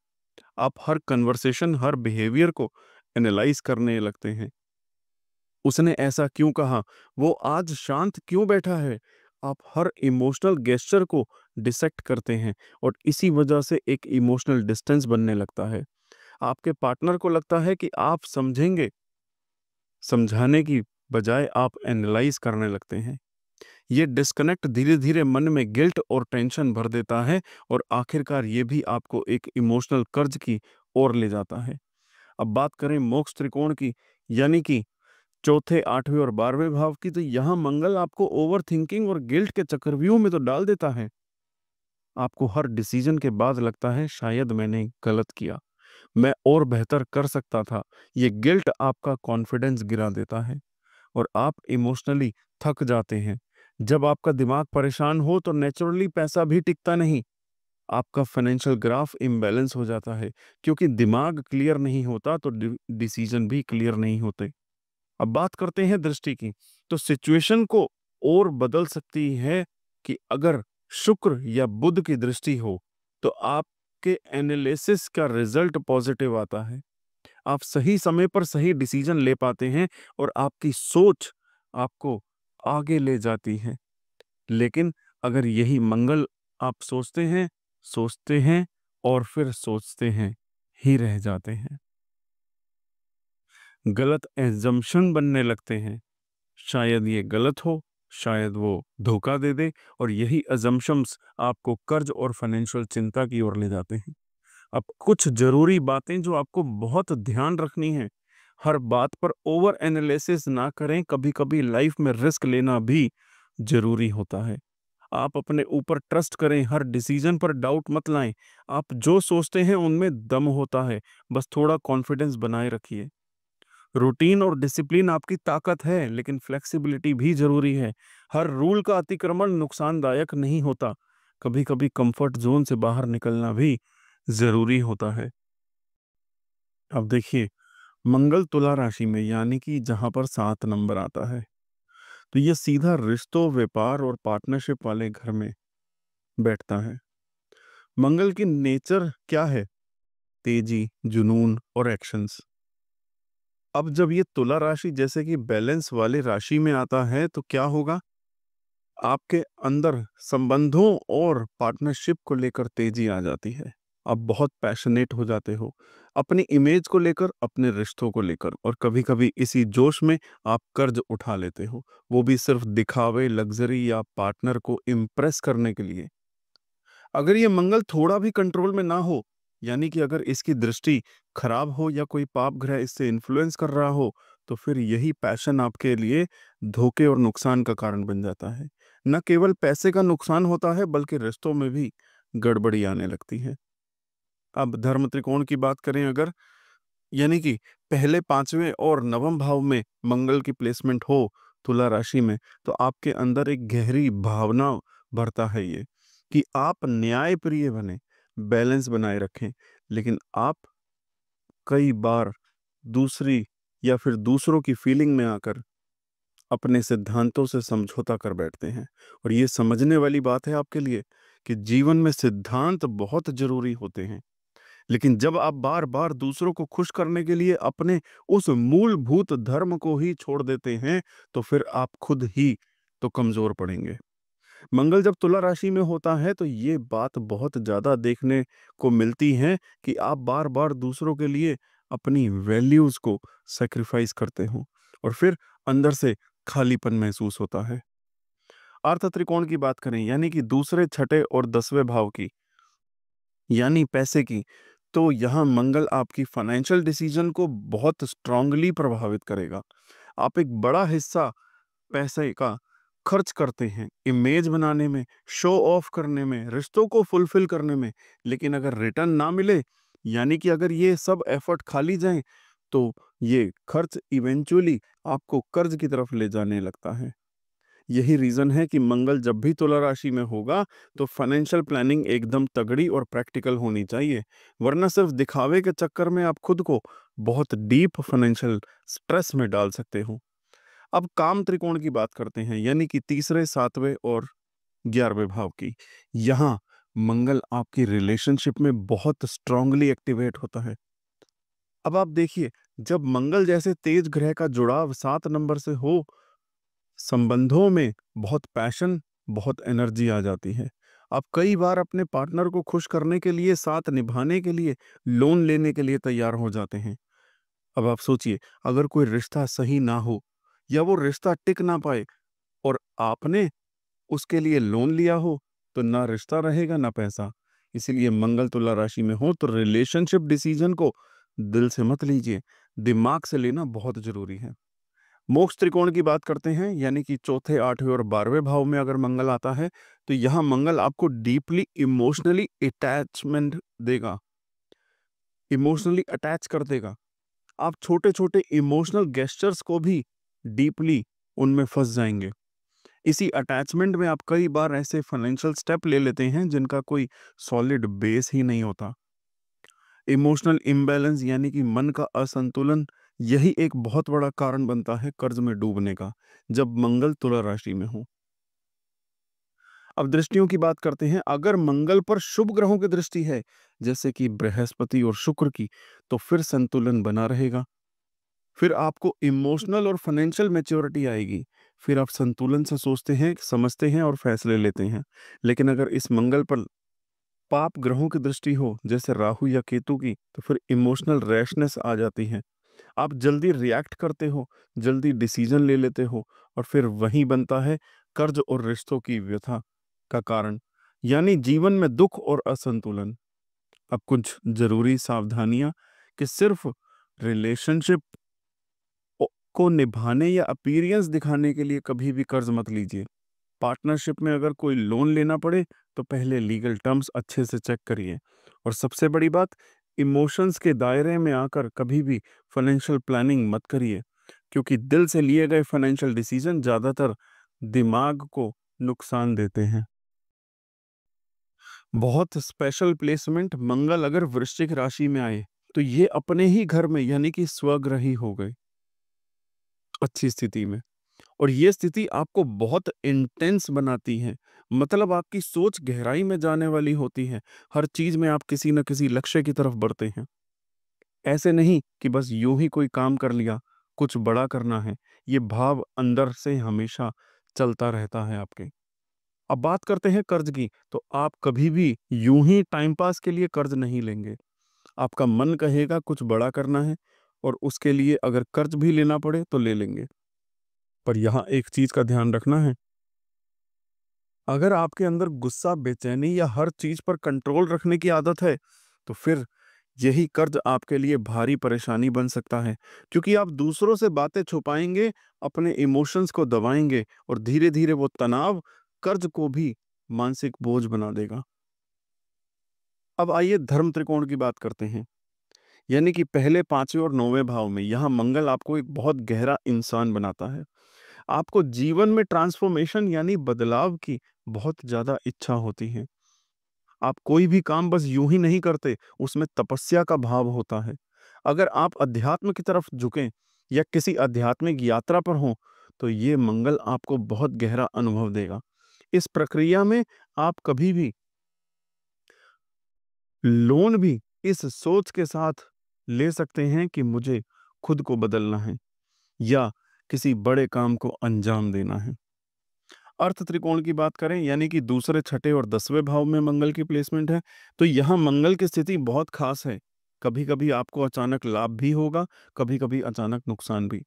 आप हर कन्वर्सेशन, हर बिहेवियर को एनालाइज करने लगते हैं। उसने ऐसा क्यों कहा, वो आज शांत क्यों बैठा है। आप हर इमोशनल गेस्चर को डिसेक्ट करते हैं और इसी वजह से एक इमोशनल डिस्टेंस बनने लगता है। आपके पार्टनर को लगता है कि आप समझेंगे, समझाने की बजाय आप एनालाइज करने लगते हैं। ये डिस्कनेक्ट धीरे धीरे मन में गिल्ट और टेंशन भर देता है और आखिरकार ये भी आपको एक इमोशनल कर्ज की ओर ले जाता है। अब बात करें मोक्ष त्रिकोण की, यानी कि चौथे, 8वें और 12वें भाव की, तो यहाँ मंगल आपको ओवर थिंकिंग और गिल्ट के चक्रव्यूह में तो डाल देता है। आपको हर डिसीजन के बाद लगता है शायद मैंने गलत किया, मैं और बेहतर कर सकता था। ये गिल्ट आपका कॉन्फिडेंस गिरा देता है और आप इमोशनली थक जाते हैं। जब आपका दिमाग परेशान हो तो नेचुरली पैसा भी टिकता नहीं, आपका फाइनेंशियल ग्राफ इम्बैलेंस हो जाता है, क्योंकि दिमाग क्लियर नहीं होता तो डिसीजन भी क्लियर नहीं होते। अब बात करते हैं दृष्टि की, तो सिचुएशन को और बदल सकती है कि अगर शुक्र या बुध की दृष्टि हो तो आपके एनालिसिस का रिजल्ट पॉजिटिव आता है। आप सही समय पर सही डिसीजन ले पाते हैं और आपकी सोच आपको आगे ले जाती है। लेकिन अगर यही मंगल आप सोचते हैं और फिर सोचते हैं ही रह जाते हैं, गलत एजम्पशन बनने लगते हैं, शायद ये गलत हो, शायद वो धोखा दे दे, और यही अजम्पशंस आपको कर्ज और फाइनेंशियल चिंता की ओर ले जाते हैं। अब कुछ जरूरी बातें जो आपको बहुत ध्यान रखनी है, हर बात पर ओवर एनालिसिस ना करें, कभी कभी लाइफ में रिस्क लेना भी जरूरी होता है। आप अपने ऊपर ट्रस्ट करें, हर डिसीजन पर डाउट मत लाएं। आप जो सोचते हैं उनमें दम होता है, बस थोड़ा कॉन्फिडेंस बनाए रखिए। रूटीन और डिसिप्लिन आपकी ताकत है, लेकिन फ्लेक्सिबिलिटी भी जरूरी है। हर रूल का अतिक्रमण नुकसानदायक नहीं होता, कभी कभी कंफर्ट जोन से बाहर निकलना भी जरूरी होता है। अब देखिए, मंगल तुला राशि में, यानी कि जहां पर 7 नंबर आता है, तो ये सीधा रिश्तों, व्यापार और पार्टनरशिप वाले घर में बैठता है। मंगल की नेचर क्या है? तेजी, जुनून और एक्शंस। अब जब ये तुला राशि जैसे कि बैलेंस वाली राशि में आता है तो क्या होगा? आपके अंदर संबंधों और पार्टनरशिप को लेकर तेजी आ जाती है। आप बहुत पैशनेट हो जाते हो अपनी इमेज को लेकर, अपने रिश्तों को लेकर, और कभी-कभी इसी जोश में आप कर्ज उठा लेते हो, वो भी सिर्फ दिखावे, लग्जरी या पार्टनर को इम्प्रेस करने के लिए। अगर ये मंगल थोड़ा भी कंट्रोल में ना हो, यानी कि अगर इसकी दृष्टि खराब हो या कोई पाप ग्रह इससे इन्फ्लुएंस कर रहा हो, तो फिर यही पैशन आपके लिए धोखे और नुकसान का कारण बन जाता है। न केवल पैसे का नुकसान होता है, बल्कि रिश्तों में भी गड़बड़ी आने लगती है। अब धर्म त्रिकोण की बात करें अगर, यानी कि पहले, 5वें और 9वें भाव में मंगल की प्लेसमेंट हो तुला राशि में, तो आपके अंदर एक गहरी भावना भरता है ये, कि आप न्याय प्रिय बने, बैलेंस बनाए रखें। लेकिन आप कई बार दूसरी या फिर दूसरों की फीलिंग में आकर अपने सिद्धांतों से समझौता कर बैठते हैं। और ये समझने वाली बात है आपके लिए कि जीवन में सिद्धांत बहुत जरूरी होते हैं, लेकिन जब आप बार बार दूसरों को खुश करने के लिए अपने उस मूलभूत धर्म को ही छोड़ देते हैं, तो फिर आप खुद ही तो कमजोर पड़ेंगे। मंगल जब तुला राशि में होता है तो ये बात बहुत ज्यादा देखने को मिलती है कि आप बार बार दूसरों के लिए अपनी वैल्यूज को सेक्रीफाइस करते हो और फिर अंदर से खालीपन महसूस होता है। अर्थ त्रिकोण की बात करें, यानी कि दूसरे, छठे और 10वें भाव की, यानी पैसे की, तो यहाँ मंगल आपकी फाइनेंशियल डिसीजन को बहुत स्ट्रांगली प्रभावित करेगा। आप एक बड़ा हिस्सा पैसे का खर्च करते हैं इमेज बनाने में, शो ऑफ करने में, रिश्तों को फुलफिल करने में, लेकिन अगर रिटर्न ना मिले, यानी कि अगर ये सब एफर्ट खाली जाए, तो ये खर्च इवेंचुअली आपको कर्ज की तरफ ले जाने लगता है। यही रीजन है कि मंगल जब भी तुला राशि में होगा तो फाइनेंशियल प्लानिंग एकदम तगड़ी और प्रैक्टिकल होनी चाहिए, वरना सिर्फ दिखावे के चक्कर में आप खुद को बहुत डीप फाइनेंशियल स्ट्रेस में डाल सकते हो। अब काम त्रिकोण की बात करते हैं, यानी कि तीसरे, सातवें और 11वें भाव की। यहाँ मंगल आपकी रिलेशनशिप में बहुत स्ट्रांगली एक्टिवेट होता है। अब आप देखिए, जब मंगल जैसे तेज ग्रह का जुड़ाव 7 नंबर से हो, संबंधों में बहुत पैशन, बहुत एनर्जी आ जाती है। आप कई बार अपने पार्टनर को खुश करने के लिए, साथ निभाने के लिए, लोन लेने के लिए तैयार हो जाते हैं। अब आप सोचिए, अगर कोई रिश्ता सही ना हो या वो रिश्ता टिक ना पाए और आपने उसके लिए लोन लिया हो, तो ना रिश्ता रहेगा ना पैसा। इसीलिए मंगल तुला राशि में हो तो रिलेशनशिप डिसीजन को दिल से मत लीजिए, दिमाग से लेना बहुत जरूरी है। मोक्ष त्रिकोण की बात करते हैं, यानी कि चौथे, 8वें और 12वें भाव में अगर मंगल आता है तो यहाँ मंगल आपको डीपली इमोशनली अटैचमेंट देगा, इमोशनली अटैच कर देगा। आप छोटे छोटे इमोशनल गेस्चर्स को भी डीपली उनमें फंस जाएंगे। इसी अटैचमेंट में आप कई बार ऐसे फाइनेंशियल स्टेप ले लेते हैं जिनका कोई सॉलिड बेस ही नहीं होता। इमोशनल इम्बैलेंस यानी कि मन का असंतुलन, यही एक बहुत बड़ा कारण बनता है कर्ज में डूबने का, जब मंगल तुला राशि में हो। अब दृष्टियों की बात करते हैं। अगर मंगल पर शुभ ग्रहों की दृष्टि है, जैसे कि बृहस्पति और शुक्र की, तो फिर संतुलन बना रहेगा। फिर आपको इमोशनल और फाइनेंशियल मैच्योरिटी आएगी। फिर आप संतुलन से सोचते हैं, समझते हैं और फैसले लेते हैं। लेकिन अगर इस मंगल पर पाप ग्रहों की दृष्टि हो, जैसे राहु या केतु की, तो फिर इमोशनल रैशनेस आ जाती है। आप जल्दी रिएक्ट करते हो, जल्दी डिसीजन ले लेते हो, और फिर वही बनता है कर्ज और रिश्तों की व्यथा का कारण, यानी जीवन में दुख और असंतुलन। अब कुछ जरूरी सावधानियां, कि सिर्फ रिलेशनशिप को निभाने या अपीयरेंस दिखाने के लिए कभी भी कर्ज मत लीजिए। पार्टनरशिप में अगर कोई लोन लेना पड़े तो पहले लीगल टर्म्स अच्छे से चेक करिए। और सबसे बड़ी बात, इमोशंस के दायरे में आकर कभी भी फाइनेंशियल प्लानिंग मत करिए, क्योंकि दिल से लिए गए फाइनेंशियल डिसीजन ज्यादातर दिमाग को नुकसान देते हैं। बहुत स्पेशल प्लेसमेंट, मंगल अगर वृश्चिक राशि में आए तो ये अपने ही घर में, यानी कि स्वग्रही हो गए अच्छी स्थिति में। और ये स्थिति आपको बहुत इंटेंस बनाती है, मतलब आपकी सोच गहराई में जाने वाली होती है। हर चीज में आप किसी न किसी लक्ष्य की तरफ बढ़ते हैं। ऐसे नहीं कि बस यूं ही कोई काम कर लिया, कुछ बड़ा करना है। ये भाव अंदर से हमेशा चलता रहता है आपके। अब बात करते हैं कर्ज की, तो आप कभी भी यूं ही टाइम पास के लिए कर्ज नहीं लेंगे। आपका मन कहेगा कुछ बड़ा करना है, और उसके लिए अगर कर्ज भी लेना पड़े तो ले लेंगे। पर यहाँ एक चीज का ध्यान रखना है, अगर आपके अंदर गुस्सा, बेचैनी या हर चीज पर कंट्रोल रखने की आदत है, तो फिर यही कर्ज आपके लिए भारी परेशानी बन सकता है। क्योंकि आप दूसरों से बातें छुपाएंगे, अपने इमोशंस को दबाएंगे, और धीरे धीरे वो तनाव कर्ज को भी मानसिक बोझ बना देगा। अब आइए धर्म त्रिकोण की बात करते हैं, यानी कि पहले, 5वें और 9वें भाव में यहाँ मंगल आपको एक बहुत गहरा इंसान बनाता है। आपको जीवन में ट्रांसफॉर्मेशन यानी बदलाव की बहुत ज्यादा इच्छा होती है। आप कोई भी काम बस यूं ही नहीं करते, उसमें तपस्या का भाव होता है। अगर आप अध्यात्म की तरफ झुकें या किसी आध्यात्मिक यात्रा पर हों, तो ये मंगल आपको बहुत गहरा अनुभव देगा। इस प्रक्रिया में आप कभी भी लोन भी इस सोच के साथ ले सकते हैं कि मुझे खुद को बदलना है या किसी बड़े काम को अंजाम देना है। अर्थ त्रिकोण की बात करें, यानी कि दूसरे, छठे और 10वें भाव में मंगल की प्लेसमेंट है, तो यहाँ मंगल की स्थिति बहुत खास है। कभी कभी आपको अचानक लाभ भी होगा, कभी कभी अचानक नुकसान भी।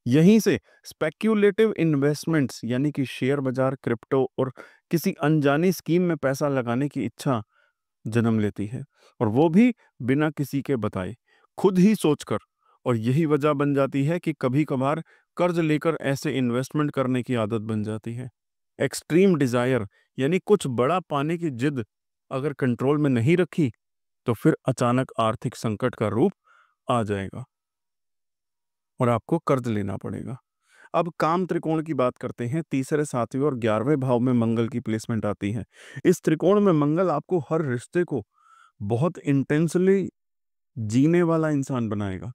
यहीं से स्पेक्यूलेटिव इन्वेस्टमेंट्स, यानी कि शेयर बाजार, क्रिप्टो और किसी अनजानी स्कीम में पैसा लगाने की इच्छा जन्म लेती है, और वो भी बिना किसी के बताए, खुद ही सोचकर। और यही वजह बन जाती है कि कभी कभार कर्ज लेकर ऐसे इन्वेस्टमेंट करने की आदत बन जाती है। एक्सट्रीम डिजायर, यानी कुछ बड़ा पाने की जिद अगर कंट्रोल में नहीं रखी, तो फिर अचानक आर्थिक संकट का रूप आ जाएगा। और आपको कर्ज लेना पड़ेगा। अब काम त्रिकोण की बात करते हैं। तीसरे, सातवें और 11वें भाव में मंगल की प्लेसमेंट आती है। इस त्रिकोण में मंगल आपको हर रिश्ते को बहुत इंटेंसली जीने वाला इंसान बनाएगा।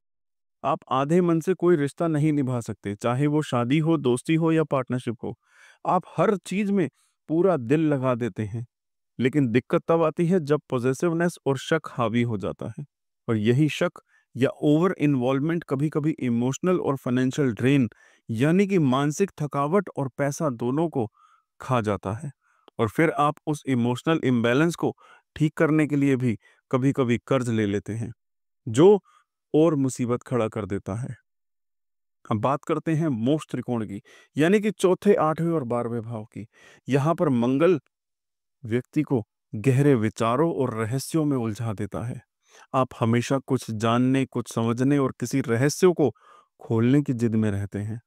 आप आधे मन से कोई रिश्ता नहीं निभा सकते, चाहे वो शादी हो, दोस्ती हो या पार्टनरशिप हो। आप हर चीज में पूरा दिल लगा देते हैं, लेकिन दिक्कत तब आती है जब पॉजेसिवनेस और शक हावी हो जाता है। और यही शक या ओवर इन्वॉल्वमेंट कभी कभी इमोशनल और फाइनेंशियल ड्रेन, यानी कि मानसिक थकावट और पैसा दोनों को खा जाता है। और फिर आप उस इमोशनल इम्बैलेंस को ठीक करने के लिए भी कभी कभी कर्ज ले लेते हैं, जो और मुसीबत खड़ा कर देता है। हम बात करते हैं मोक्ष त्रिकोण की, यानी कि चौथे, 8वें और 12वें भाव की। यहाँ पर मंगल व्यक्ति को गहरे विचारों और रहस्यों में उलझा देता है। आप हमेशा कुछ जानने, कुछ समझने और किसी रहस्य को खोलने की जिद में रहते हैं।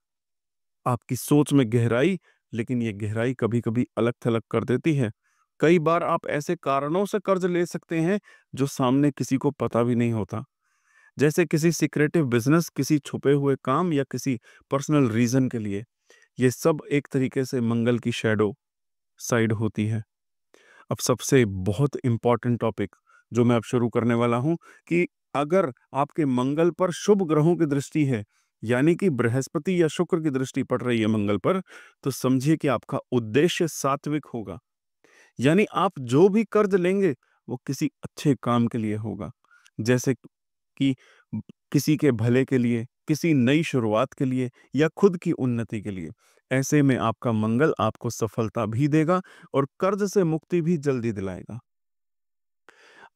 आपकी सोच में गहराई, लेकिन ये गहराई कभी कभी अलग थलग कर देती है। कई बार आप ऐसे कारणों से कर्ज ले सकते हैं जो सामने किसी को पता भी नहीं होता, जैसे किसी सीक्रेटिव बिजनेस, किसी छुपे हुए काम या किसी पर्सनल रीजन के लिए। ये सब एक तरीके से मंगल की शैडो साइड होती है। अब सबसे बहुत इंपॉर्टेंट टॉपिक जो मैं अब शुरू करने वाला हूं, कि अगर आपके मंगल पर शुभ ग्रहों की दृष्टि है, यानी कि बृहस्पति या शुक्र की दृष्टि पड़ रही है मंगल पर, तो समझिए कि आपका उद्देश्य सात्विक होगा। यानी आप जो भी कर्ज लेंगे वो किसी अच्छे काम के लिए होगा, जैसे कि किसी के भले के लिए, किसी नई शुरुआत के लिए या खुद की उन्नति के लिए। ऐसे में आपका मंगल आपको सफलता भी देगा और कर्ज से मुक्ति भी जल्दी दिलाएगा।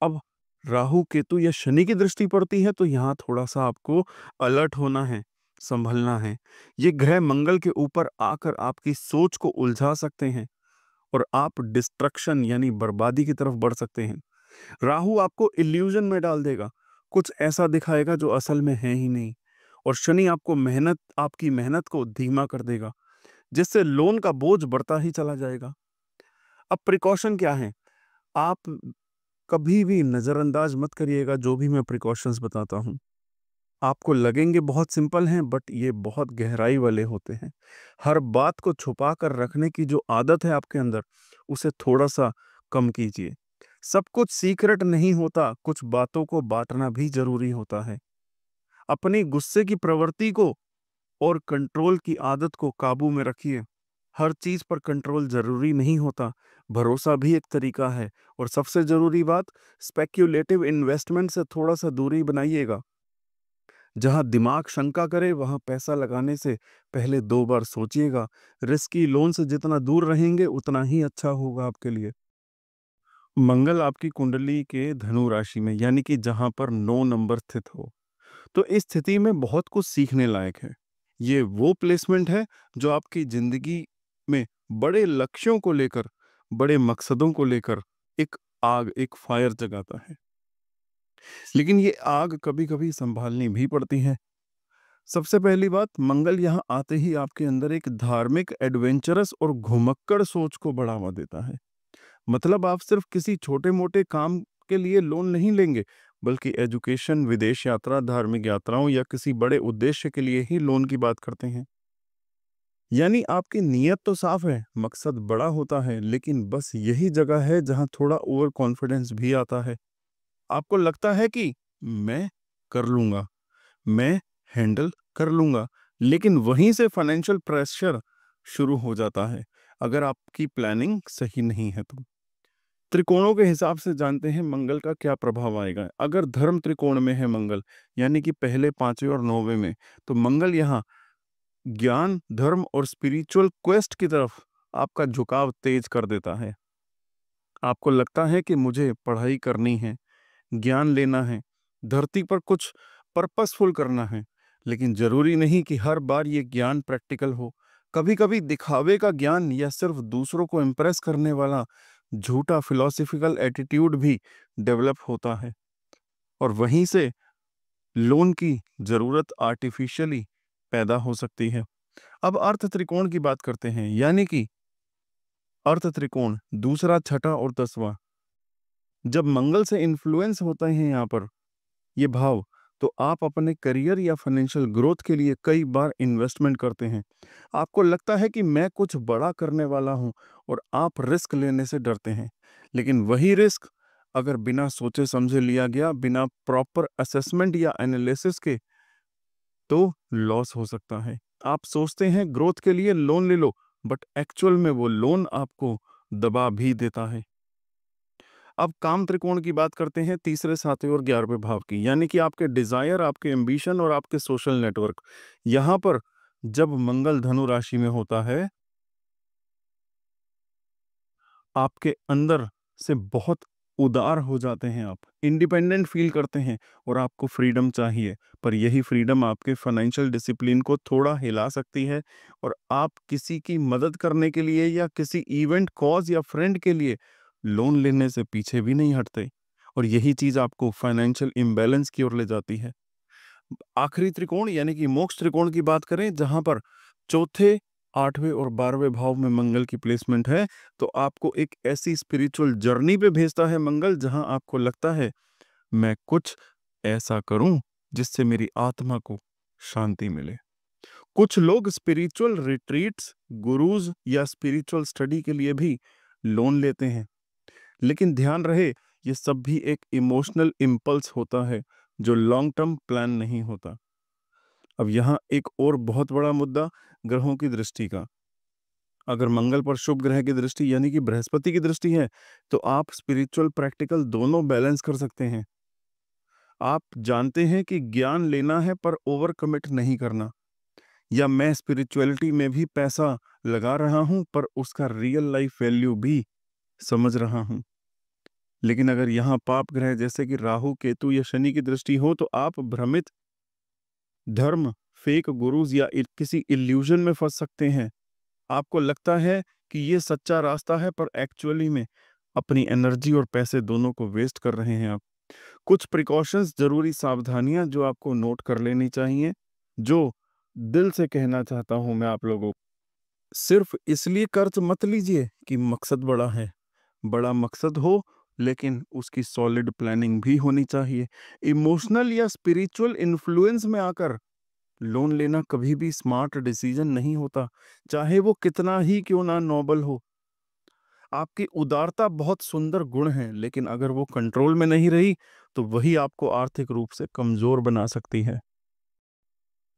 अब राहु, केतु या शनि की दृष्टि पड़ती है तो यहाँ थोड़ा सा आपको अलर्ट होना है, संभलना है। ये ग्रह मंगल के ऊपर आकर आपकी सोच को उलझा सकते हैं और आप डिस्ट्रक्शन यानी बर्बादी की तरफ बढ़ सकते हैं। राहु आपको इल्यूजन में डाल देगा, कुछ ऐसा दिखाएगा जो असल में है ही नहीं। और शनि आपको आपकी मेहनत को धीमा कर देगा, जिससे लोन का बोझ बढ़ता ही चला जाएगा। अब प्रिकॉशन क्या है? आप कभी भी नजरअंदाज मत करिएगा जो भी मैं प्रिकॉशंस बताता हूँ। आपको लगेंगे बहुत सिंपल हैं, बट ये बहुत गहराई वाले होते हैं। हर बात को छुपा कर रखने की जो आदत है आपके अंदर, उसे थोड़ा सा कम कीजिए। सब कुछ सीक्रेट नहीं होता, कुछ बातों को बांटना भी जरूरी होता है। अपनी गुस्से की प्रवृत्ति को और कंट्रोल की आदत को काबू में रखिए। हर चीज पर कंट्रोल जरूरी नहीं होता, भरोसा भी एक तरीका है। और सबसे जरूरी बात, स्पेक्यूलेटिव इन्वेस्टमेंट से थोड़ा सा दूरी बनाइएगा। जहां दिमाग शंका करे वहां पैसा लगाने से पहले 2 बार सोचिएगा। रिस्की लोन से जितना दूर रहेंगे उतना ही अच्छा होगा आपके लिए। मंगल आपकी कुंडली के धनु राशि में, यानी कि जहां पर 9 नंबर स्थित हो, तो इस स्थिति में बहुत कुछ सीखने लायक है। ये वो प्लेसमेंट है जो आपकी जिंदगी में बड़े लक्ष्यों को लेकर, बड़े मकसदों को लेकर एक फायर जगाता है। लेकिन ये आग कभी कभी संभालनी भी पड़ती है। सबसे पहली बात, मंगल यहाँ आते ही आपके अंदर एक धार्मिक, एडवेंचरस और घुमक्कड़ सोच को बढ़ावा देता है। मतलब आप सिर्फ किसी छोटे मोटे काम के लिए लोन नहीं लेंगे, बल्कि एजुकेशन, विदेश यात्रा, धार्मिक यात्राओं या किसी बड़े उद्देश्य के लिए ही लोन की बात करते हैं। यानी आपकी नीयत तो साफ है, मकसद बड़ा होता है, लेकिन बस यही जगह है जहां थोड़ा ओवर कॉन्फिडेंस भी आता है। आपको लगता है कि मैं कर लूंगा, मैं हैंडल कर लूंगा, लेकिन वहीं से फाइनेंशियल प्रेशर शुरू हो जाता है अगर आपकी प्लानिंग सही नहीं है तो। त्रिकोणों के हिसाब से जानते हैं मंगल का क्या प्रभाव आएगा। अगर धर्म त्रिकोण में है मंगल, यानी कि पहले, 5वें और 9वें में, तो मंगल यहाँ ज्ञान, धर्म और स्पिरिचुअल क्वेस्ट की तरफ आपका झुकाव तेज कर देता है। आपको लगता है कि मुझे पढ़ाई करनी है, ज्ञान लेना है, धरती पर कुछ पर्पसफुल करना है। लेकिन जरूरी नहीं कि हर बार ये ज्ञान प्रैक्टिकल हो। कभी कभी दिखावे का ज्ञान या सिर्फ दूसरों को इम्प्रेस करने वाला झूठा फिलोसफिकल एटीट्यूड भी डेवलप होता है। और वहीं से लोन की जरूरत आर्टिफिशियली पैदा हो सकती है। अब अर्थ त्रिकोण की बात करते हैं, यानी कि अर्थ त्रिकोण दूसरा, छठा और 10वां। जब मंगल से इन्फ्लुएंस होता है यहाँ पर ये भाव, तो आप अपने करियर या फाइनेंशियल ग्रोथ के लिए कई बार इन्वेस्टमेंट करते हैं। आपको लगता है कि मैं कुछ बड़ा करने वाला हूं और आप रिस्क लेने से डरते हैं। लेकिन वही रिस्क अगर बिना सोचे समझे लिया गया, बिना प्रॉपर असेसमेंट या एनालिसिस के, तो लॉस हो सकता है। आप सोचते हैं ग्रोथ के लिए लोन ले लो, बट एक्चुअल में वो लोन आपको दबा भी देता है। अब काम त्रिकोण की बात करते हैं, तीसरे, सातवें और 11वें भाव की, यानी कि आपके डिजायर, आपके एम्बिशन और आपके सोशल नेटवर्क। यहां पर जब मंगल धनु राशि में होता है, आपके अंदर से बहुत उदार हो जाते हैं, आप इंडिपेंडेंट फील करते हैं और आपको फ्रीडम चाहिए। पर यही फ्रीडम आपके फाइनेंशियल डिसिप्लिन को थोड़ा हिला सकती है और आप किसी की मदद करने के लिए या किसी इवेंट, कॉज या फ्रेंड के लिए लोन लेने से पीछे भी नहीं हटते। और यही चीज आपको फाइनेंशियल इम्बैलेंस की ओर ले जाती है। आखिरी त्रिकोण यानी कि मोक्ष त्रिकोण की बात करें, जहां पर चौथे, 8वें और 12वें भाव में मंगल की प्लेसमेंट है, तो आपको एक ऐसी स्पिरिचुअल जर्नी पे भेजता है मंगल, जहां आपको लगता है मैं कुछ ऐसा करूं जिससे मेरी आत्मा को शांति मिले। कुछ लोग स्पिरिचुअल रिट्रीट्स, गुरुज या स्पिरिचुअल स्टडी के लिए भी लोन लेते हैं। लेकिन ध्यान रहे, ये सब भी एक इमोशनल इम्पल्स होता है, जो लॉन्ग टर्म प्लान नहीं होता। अब यहाँ एक और बहुत बड़ा मुद्दा, ग्रहों की दृष्टि का। अगर मंगल पर शुभ ग्रह की दृष्टि यानी कि बृहस्पति की दृष्टि है, तो आप स्पिरिचुअल प्रैक्टिकल दोनों बैलेंस कर सकते हैं। आप जानते हैं कि ज्ञान लेना है पर ओवर कमिट नहीं करना, या मैं स्पिरिचुअलिटी में भी पैसा लगा रहा हूं पर उसका रियल लाइफ वैल्यू भी समझ रहा हूं। लेकिन अगर यहाँ पाप ग्रह जैसे कि राहु, केतु या शनि की दृष्टि हो, तो आप भ्रमित धर्म, फेक गुरुज या किसी इल्यूजन में फंस सकते हैं। आपको लगता है कि ये सच्चा रास्ता है, पर एक्चुअली में अपनी एनर्जी और पैसे दोनों को वेस्ट कर रहे हैं आप। कुछ प्रिकॉशंस, जरूरी सावधानियां जो आपको नोट कर लेनी चाहिए, जो दिल से कहना चाहता हूं मैं आप लोगों को। सिर्फ इसलिए कर्ज मत लीजिए कि मकसद बड़ा है। बड़ा मकसद हो, लेकिन उसकी सॉलिड प्लानिंग भी होनी चाहिए। इमोशनल या स्पिरिचुअल इन्फ्लुएंस में आकर लोन लेना कभी भी स्मार्ट डिसीजन नहीं होता, चाहे वो कितना ही क्यों ना नोबल हो। आपकी उदारता बहुत सुंदर गुण है, लेकिन अगर वो कंट्रोल में नहीं रही, तो वही आपको आर्थिक रूप से कमजोर बना सकती है।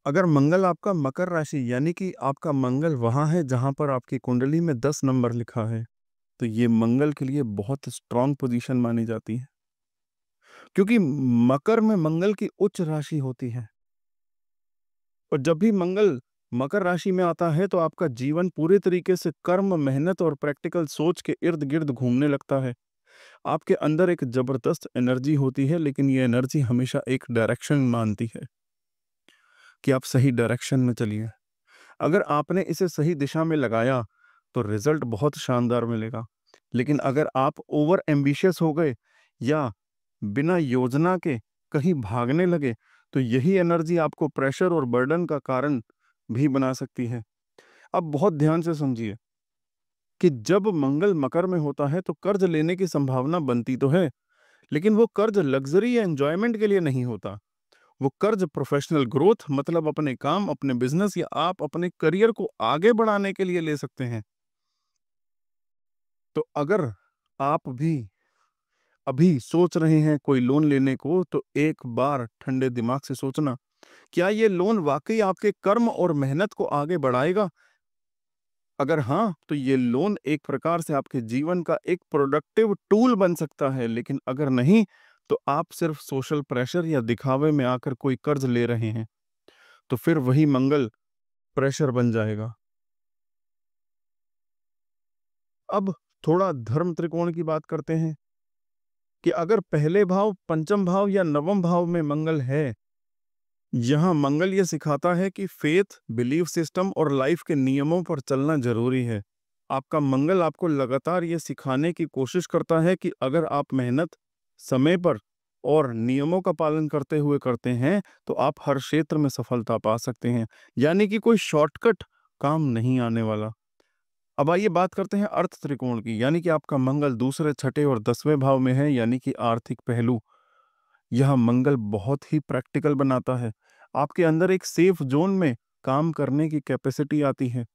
अगर मंगल आपका मकर राशि यानी कि आपका मंगल वहां है जहां पर आपकी कुंडली में 10 नंबर लिखा है, तो ये मंगल के लिए बहुत स्ट्रांग पोजीशन मानी जाती है, क्योंकि मकर में मंगल की उच्च राशि होती है। और जब भी मंगल मकर राशि में आता है, तो आपका जीवन पूरे तरीके से कर्म, मेहनत और प्रैक्टिकल सोच के इर्द गिर्द घूमने लगता है। आपके अंदर एक जबरदस्त एनर्जी होती है, लेकिन ये एनर्जी हमेशा एक डायरेक्शन मानती है कि आप सही डायरेक्शन में चलिए। अगर आपने इसे सही दिशा में लगाया, तो रिजल्ट बहुत शानदार मिलेगा। लेकिन अगर आप ओवर एम्बिशियस हो गए या बिना योजना के कहीं भागने लगे, तो यही एनर्जी आपको प्रेशर और बर्डन का कारण भी बना सकती है। अब बहुत ध्यान से समझिए कि जब मंगल मकर में होता है, तो कर्ज लेने की संभावना बनती तो है, लेकिन वो कर्ज लग्जरी या एंजॉयमेंट के लिए नहीं होता। वो कर्ज प्रोफेशनल ग्रोथ, मतलब अपने काम, अपने बिजनेस या आप अपने करियर को आगे बढ़ाने के लिए ले सकते हैं। तो अगर आप भी अभी सोच रहे हैं कोई लोन लेने को, तो एक बार ठंडे दिमाग से सोचना, क्या ये लोन वाकई आपके कर्म और मेहनत को आगे बढ़ाएगा? अगर हाँ, तो ये लोन एक प्रकार से आपके जीवन का एक प्रोडक्टिव टूल बन सकता है। लेकिन अगर नहीं, तो आप सिर्फ सोशल प्रेशर या दिखावे में आकर कोई कर्ज ले रहे हैं, तो फिर वही मंगल प्रेशर बन जाएगा। अब थोड़ा धर्म त्रिकोण की बात करते हैं कि अगर पहले भाव, पंचम भाव या नवम भाव में मंगल है, यहाँ मंगल ये सिखाता है कि फेथ, बिलीफ सिस्टम और लाइफ के नियमों पर चलना जरूरी है। आपका मंगल आपको लगातार ये सिखाने की कोशिश करता है कि अगर आप मेहनत, समय पर और नियमों का पालन करते हुए करते हैं, तो आप हर क्षेत्र में सफलता पा सकते हैं। यानी कि कोई शॉर्टकट काम नहीं आने वाला। अब आइए बात करते हैं अर्थ त्रिकोण की, यानी कि आपका मंगल दूसरे, छठे और 10वें भाव में है, यानी कि आर्थिक पहलू। यह मंगल बहुत ही प्रैक्टिकल बनाता है। आपके अंदर एक सेफ जोन में काम करने की कैपेसिटी आती है।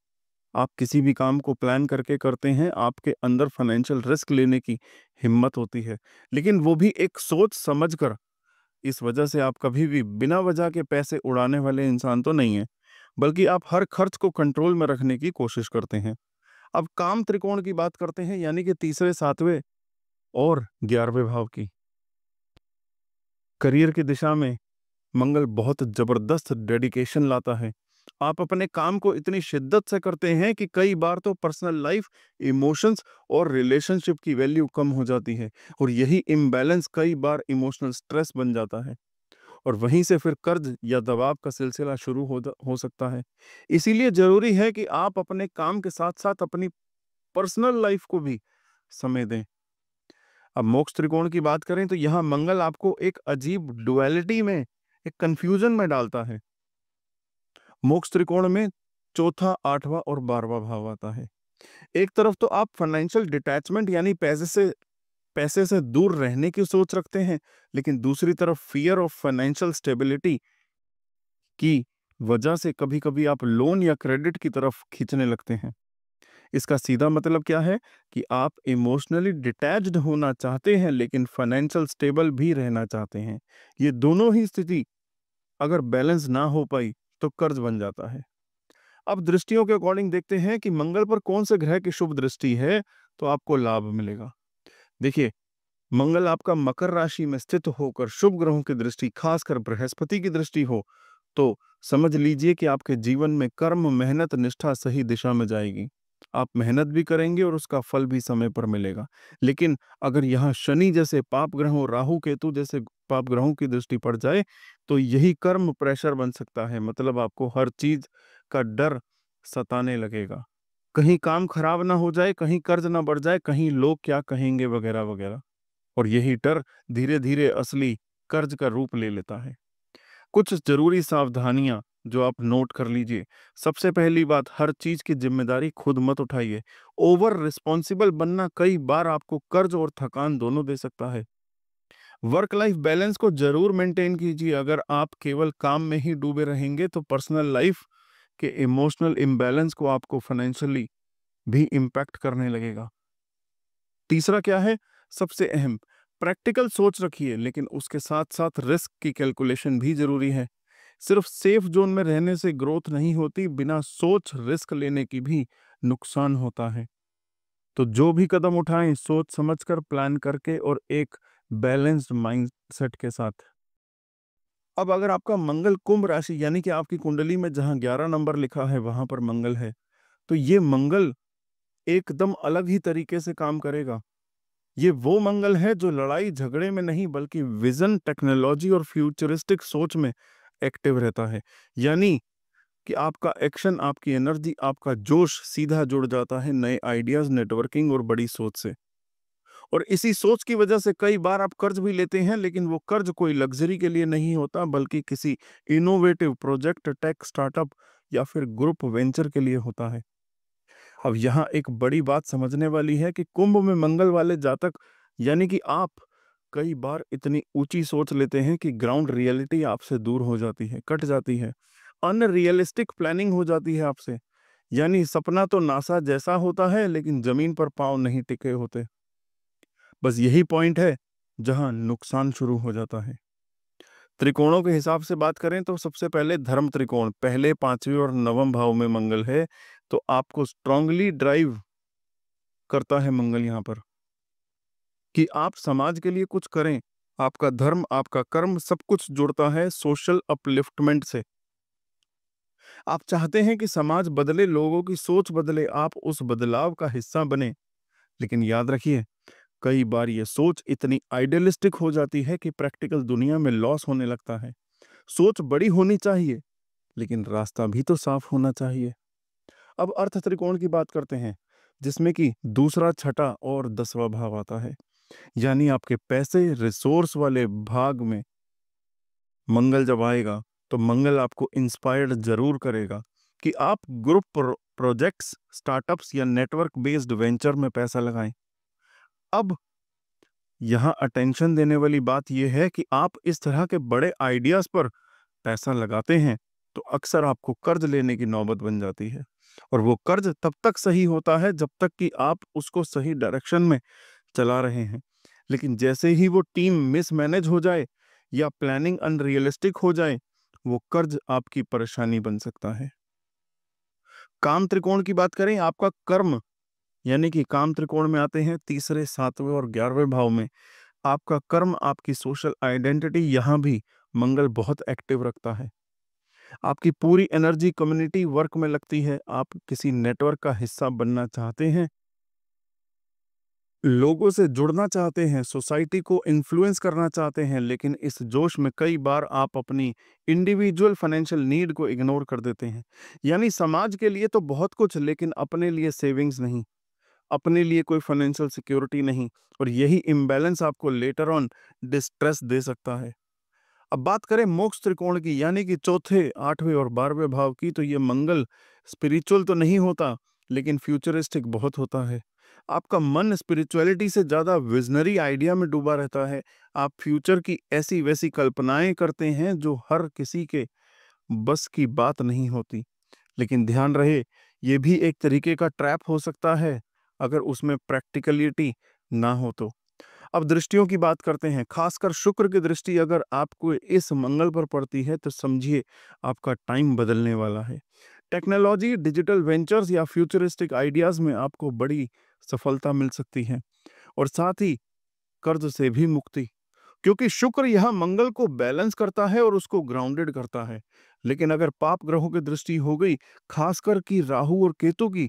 आप किसी भी काम को प्लान करके करते हैं, आपके अंदर फाइनेंशियल रिस्क लेने की हिम्मत होती है, लेकिन वो भी एक सोच समझ कर। इस वजह से आप कभी भी बिना वजह के पैसे उड़ाने वाले इंसान तो नहीं हैं, बल्कि आप हर खर्च को कंट्रोल में रखने की कोशिश करते हैं। अब काम त्रिकोण की बात करते हैं, यानी कि तीसरे, सातवें और 11वें भाव की। करियर की दिशा में मंगल बहुत जबरदस्त डेडिकेशन लाता है। आप अपने काम को इतनी शिद्दत से करते हैं कि कई बार तो पर्सनल लाइफ, इमोशंस और रिलेशनशिप की वैल्यू कम हो जाती है, और यही इम्बैलेंस कई बार इमोशनल स्ट्रेस बन जाता है, और वहीं से फिर कर्ज या दबाव का सिलसिला शुरू हो सकता है। इसीलिए जरूरी है कि आप अपने काम के साथ साथ अपनी पर्सनल लाइफ को भी समय दें। अब मोक्ष त्रिकोण की बात करें तो यहाँ मंगल आपको एक अजीब डुअलिटी में, एक कंफ्यूजन में डालता है। मोक्ष त्रिकोण में चौथा, 8वां और 12वां भाव आता है। एक तरफ तो आप फाइनेंशियल डिटैचमेंट यानी पैसे से दूर रहने की सोच रखते हैं, लेकिन दूसरी तरफ फियर ऑफ फाइनेंशियल स्टेबिलिटी की वजह से कभी-कभी आप लोन या क्रेडिट की तरफ खींचने लगते हैं। इसका सीधा मतलब क्या है कि आप इमोशनली डिटैच्ड होना चाहते हैं, लेकिन फाइनेंशियल स्टेबल भी रहना चाहते हैं। ये दोनों ही स्थिति अगर बैलेंस ना हो पाई तो कर्ज बन जाता है। अब दृष्टियों के अकॉर्डिंग देखते हैं कि मंगल पर कौन से ग्रह की शुभ दृष्टि है तो आपको लाभ मिलेगा। देखिए, मंगल आपका मकर राशि में स्थित होकर शुभ ग्रहों की दृष्टि, खासकर बृहस्पति की दृष्टि हो, तो समझ लीजिए कि आपके जीवन में कर्म, मेहनत, निष्ठा सही दिशा में जाएगी। आप मेहनत भी करेंगे और उसका फल भी समय पर मिलेगा। लेकिन अगर यहाँ शनि जैसे पाप ग्रहों, राहु केतु जैसे पाप ग्रहों की दृष्टि पड़ जाए, तो यही कर्म प्रेशर बन सकता है। मतलब आपको हर चीज का डर सताने लगेगा। कहीं काम खराब ना हो जाए, कहीं कर्ज ना बढ़ जाए, कहीं लोग क्या कहेंगे, वगैरह वगैरह। और यही डर धीरे धीरे असली कर्ज का रूप ले लेता है। कुछ जरूरी सावधानियां जो आप नोट कर लीजिए। सबसे पहली बात, हर चीज की जिम्मेदारी खुद मत उठाइए। ओवर रिस्पॉन्सिबल बनना कई बार आपको कर्ज और थकान दोनों दे सकता है। वर्क लाइफ बैलेंस को जरूर मेंटेन कीजिए। अगर आप केवल काम में ही डूबे रहेंगे तो पर्सनल लाइफ के इमोशनल इम्बैलेंस को आपको फाइनेंशियली भी इम्पैक्ट करने लगेगा। तीसरा क्या है, सबसे अहम, प्रैक्टिकल सोच रखिए, लेकिन उसके साथ साथ रिस्क की कैलकुलेशन भी जरूरी है। सिर्फ सेफ जोन में रहने से ग्रोथ नहीं होती, बिना सोच रिस्क लेने की भी नुकसान होता है। तो जो भी कदम उठाएं, सोच समझकर, प्लान करके और एक बैलेंस्ड माइंडसेट के साथ। अब अगर आपका मंगल कुंभ राशि यानी कि आपकी कुंडली में जहां 11 नंबर लिखा है वहां पर मंगल है, तो ये मंगल एकदम अलग ही तरीके से काम करेगा। ये वो मंगल है जो लड़ाई झगड़े में नहीं, बल्कि विजन, टेक्नोलॉजी और फ्यूचरिस्टिक सोच में एक्टिव रहता है। यानी कि आपका एक्शन, आपकी एनर्जी, आपका जोश सीधा जुड़ जाता है नए आइडियाज, नेटवर्किंग और बड़ी सोच से। और इसी सोच की वजह से कई बार आप कर्ज भी लेते हैं, लेकिन वो कर्ज कोई लग्जरी के लिए नहीं होता, बल्कि किसी इनोवेटिव प्रोजेक्ट, टेक स्टार्टअप या फिर ग्रुप वेंचर के लिए होता है। अब यहाँ एक बड़ी बात समझने वाली है कि कुंभ में मंगल वाले जातक, यानी कि आप, कई बार इतनी ऊंची सोच लेते हैं कि ग्राउंड रियलिटी आपसे दूर हो जाती है, कट जाती है। अनरियलिस्टिक प्लानिंग हो जाती है आपसे। यानी सपना तो नासा जैसा होता है, लेकिन जमीन पर पांव नहीं टिके होते। बस यही पॉइंट है जहां नुकसान शुरू हो जाता है। त्रिकोणों के हिसाब से बात करें तो सबसे पहले धर्म त्रिकोण, पहले, 5वें और 9वें भाव में मंगल है, तो आपको स्ट्रांगली ड्राइव करता है मंगल यहाँ पर कि आप समाज के लिए कुछ करें। आपका धर्म, आपका कर्म, सब कुछ जुड़ता है सोशल अपलिफ्टमेंट से। आप चाहते हैं कि समाज बदले, लोगों की सोच बदले, आप उस बदलाव का हिस्सा बने। लेकिन याद रखिए, कई बार ये सोच इतनी आइडियलिस्टिक हो जाती है कि प्रैक्टिकल दुनिया में लॉस होने लगता है। सोच बड़ी होनी चाहिए, लेकिन रास्ता भी तो साफ होना चाहिए। अब अर्थ त्रिकोण की बात करते हैं, जिसमें कि दूसरा, छठा और 10वां भाव आता है। यानी आपके पैसे, रिसोर्स वाले भाग में मंगल जब आएगा, तो मंगल आपको इंस्पायर्ड जरूर करेगा कि आप ग्रुप प्रोजेक्ट्स, स्टार्टअप्स या नेटवर्क बेस्ड वेंचर में पैसा लगाएं। अब यहाँ अटेंशन देने वाली बात यह है कि आप इस तरह के बड़े आइडियाज पर पैसा लगाते हैं तो अक्सर आपको कर्ज लेने की नौबत बन जाती है, और वो कर्ज तब तक सही होता है जब तक कि आप उसको सही डायरेक्शन में चला रहे हैं। लेकिन जैसे ही वो टीम मिसमैनेज हो जाए या प्लानिंग अनरियलिस्टिक हो जाए, वो कर्ज आपकी परेशानी बन सकता है। काम त्रिकोण की बात करें, आपका कर्म यानी कि काम त्रिकोण में आते हैं तीसरे, सातवें और 11वें भाव में। आपका कर्म, आपकी सोशल आइडेंटिटी, यहाँ भी मंगल बहुत एक्टिव रखता है। आपकी पूरी एनर्जी कम्युनिटी वर्क में लगती है। आप किसी नेटवर्क का हिस्सा बनना चाहते हैं, लोगों से जुड़ना चाहते हैं, सोसाइटी को इन्फ्लुएंस करना चाहते हैं, लेकिन इस जोश में कई बार आप अपनी इंडिविजुअल फाइनेंशियल नीड को इग्नोर कर देते हैं। यानी समाज के लिए तो बहुत कुछ, लेकिन अपने लिए सेविंग्स नहीं, अपने लिए कोई फाइनेंशियल सिक्योरिटी नहीं, और यही इम्बैलेंस आपको लेटर ऑन डिस्ट्रेस दे सकता है। अब बात करें मोक्ष त्रिकोण की, यानी कि चौथे, 8वें और 12वें भाव की, तो ये मंगल स्पिरिचुअल तो नहीं होता, लेकिन फ्यूचरिस्टिक बहुत होता है। आपका मन स्पिरिचुअलिटी से ज़्यादा विजनरी आइडिया में डूबा रहता है। आप फ्यूचर की ऐसी वैसी कल्पनाएं करते हैं जो हर किसी के बस की बात नहीं होती। लेकिन ध्यान रहे, ये भी एक तरीके का ट्रैप हो सकता है अगर उसमें प्रैक्टिकलिटी ना हो तो। अब दृष्टियों की बात करते हैं, खासकर शुक्र की दृष्टि अगर आपको इस मंगल पर पड़ती है तो समझिए आपका टाइम बदलने वाला है। टेक्नोलॉजी, डिजिटल वेंचर्स या फ्यूचरिस्टिक आइडियाज में आपको बड़ी सफलता मिल सकती है, और साथ ही कर्ज से भी मुक्ति, क्योंकि शुक्र यह मंगल को बैलेंस करता है और उसको ग्राउंडेड करता है। लेकिन अगर पाप ग्रहों की दृष्टि हो गई, खासकर कि राहु और केतु की,